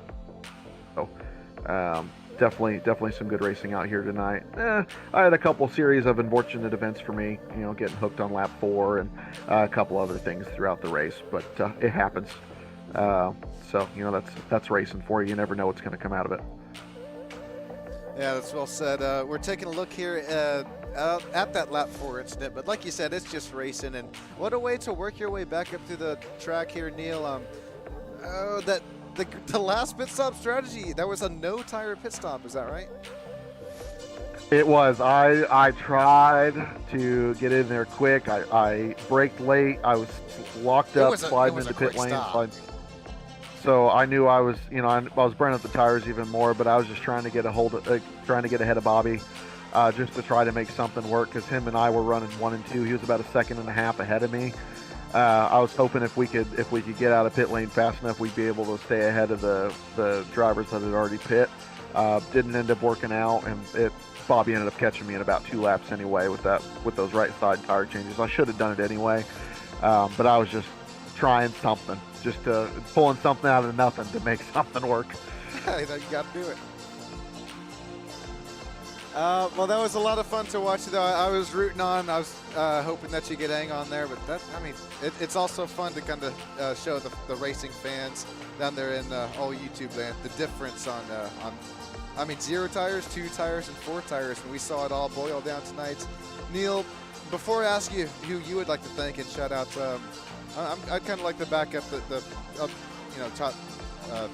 definitely some good racing out here tonight. I had a couple series of unfortunate events for me, getting hooked on lap 4 and a couple other things throughout the race, but it happens. So that's racing for you. You never know what's going to come out of it. Yeah, that's well said. We're taking a look here at that lap 4 incident. But like you said, it's just racing, and what a way to work your way back up through the track here, Neil. The last pit stop strategy, that was a no tire pit stop. Is that right? It was. I tried to get in there quick. I braked late. I was locked up, sliding into pit lane. So I knew I was, I was burning up the tires even more. But I was just trying to get trying to get ahead of Bobby, just to try to make something work. Because him and I were running 1 and 2. He was about a second and a half ahead of me. I was hoping if we could get out of pit lane fast enough, we'd be able to stay ahead of the drivers that had already pit. Didn't end up working out, and Bobby ended up catching me in about 2 laps anyway with those right side tire changes. I should have done it anyway, but I was just trying something, just pulling something out of nothing to make something work. You got to do it. Well, that was a lot of fun to watch, though. I was rooting on. I was hoping that you could hang on there, but it's also fun to kind of show the racing fans down there in all YouTube land the difference on 0 tires, 2 tires, and 4 tires, and we saw it all boil down tonight. Neil, before I ask you who you would like to thank and shout out, I'd kind of like to back up the top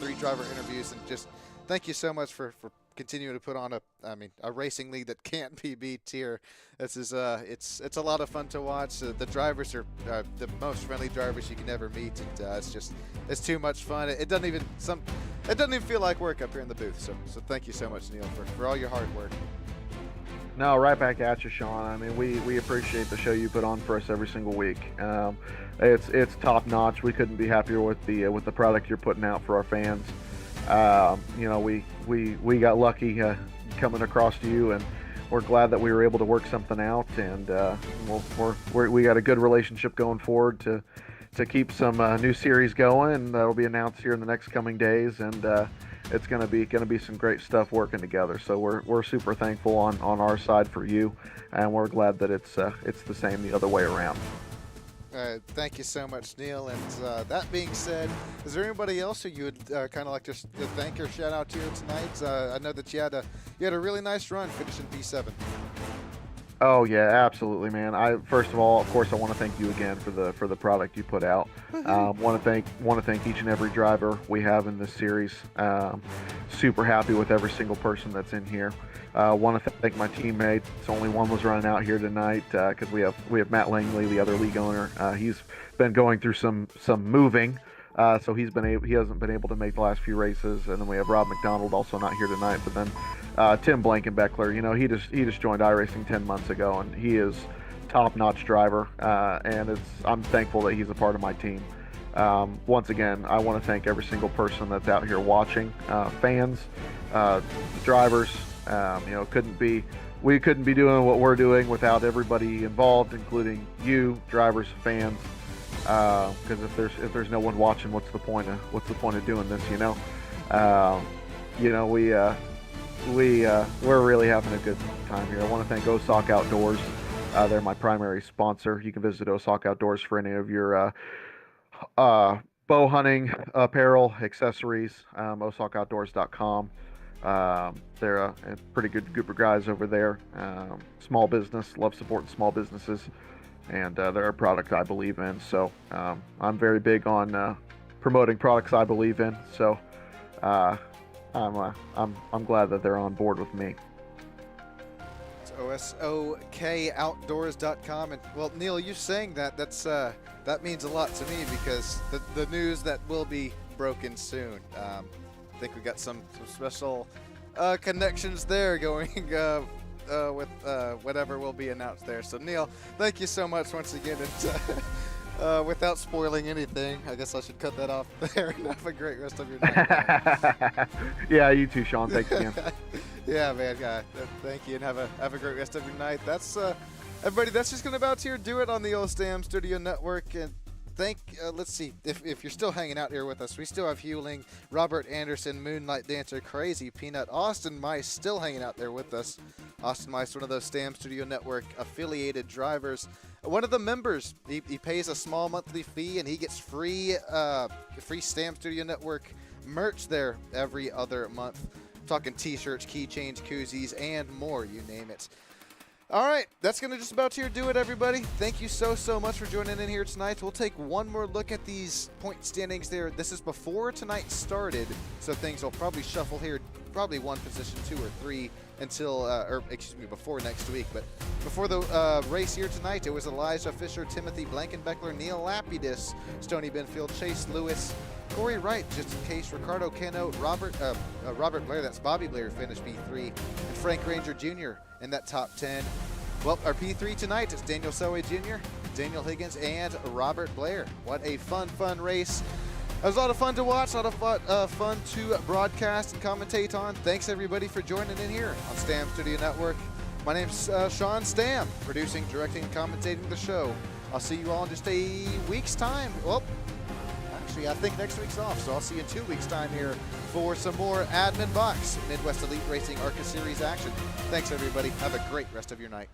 3 driver interviews, and just thank you so much for continuing to put on a racing league that can't be beat here. This is it's a lot of fun to watch. The drivers are the most friendly drivers you can ever meet, and it's too much fun. It doesn't even feel like work up here in the booth. So thank you so much, Neil, for all your hard work. No, right back at you, Sean. I mean, we appreciate the show you put on for us every single week. It's top notch. We couldn't be happier with the product you're putting out for our fans. We got lucky coming across to you, and we're glad that we were able to work something out, and we got a good relationship going forward to keep some new series going, and that'll be announced here in the next coming days, and it's gonna be some great stuff working together. So we're super thankful on our side for you, and we're glad that it's the same the other way around. Thank you so much, Neil. And that being said, is there anybody else who you would kind of like to thank or shout out to tonight? I know that you had a really nice run finishing P7. Oh yeah, absolutely, man. First of all, of course, I want to thank you again for the product you put out. Want to thank each and every driver we have in this series. Super happy with every single person that's in here. Want to thank my teammates. Only one was running out here tonight because we have Matt Langley, the other league owner. He's been going through some moving, so he hasn't been able to make the last few races. And then we have Rob McDonald also not here tonight. But then Tim Blankenbeckler, he just joined iRacing 10 months ago, and he is top-notch driver. And I'm thankful that he's a part of my team. Once again, I want to thank every single person that's out here watching, fans, drivers. We couldn't be doing what we're doing without everybody involved, including you, drivers, fans. Because if there's no one watching, what's the point of doing this? We're really having a good time here. I want to thank Osaka Outdoors. They're my primary sponsor. You can visit Osaka Outdoors for any of your bow hunting apparel, accessories. OsakaOutdoors.com. They're a pretty good group of guys over there. Small business, love supporting small businesses, and they're a product I believe in. So I'm very big on promoting products I believe in. So I'm glad that they're on board with me. It's OSOKOutdoors.com, and well, Neil, you saying that means a lot to me because the news that will be broken soon. I think we got some special connections there going with whatever will be announced there. So Neil, thank you so much once again. And without spoiling anything, I guess I should cut that off there and have a great rest of your night. Yeah, you too, Sean. Thanks again. Yeah, man. Thank you, and have a great rest of your night. That's everybody. That's just gonna about here do it on the old Stam Studio Network. And let's see if you're still hanging out here with us. We still have Hewling, Robert Anderson, Moonlight Dancer, Crazy Peanut, Austin Mice still hanging out there with us. Austin Mice, one of those Stam Studio Network affiliated drivers. One of the members, he pays a small monthly fee, and he gets free Stam Studio Network merch there every other month. I'm talking t-shirts, keychains, koozies, and more, you name it. All right, that's going to just about here do it, everybody. Thank you so much for joining in here tonight. We'll take one more look at these point standings there. This is before tonight started, so things will probably shuffle here, probably one position, 2 or 3 until, before next week. But before the race here tonight, it was Elijah Fisher, Timothy Blankenbeckler, Neil Lapidus, Stony Benfield, Chase Lewis, Corey Wright, just in case, Ricardo Cano, Robert Blair, that's Bobby Blair, finished P3, and Frank Ranger Jr. in that top 10. Well, our P3 tonight is Daniel Selway Jr., Daniel Higgins, and Robert Blair. What a fun race. It was a lot of fun to watch, a lot of fun to broadcast and commentate on. Thanks, everybody, for joining in here on Stam Studio Network. My name's Sean Stam, producing, directing, and commentating the show. I'll see you all in just a week's time. Well, actually, I think next week's off, so I'll see you in 2 weeks' time here for some more Admin Box Midwest Elite Racing ARCA Series action. Thanks, everybody. Have a great rest of your night.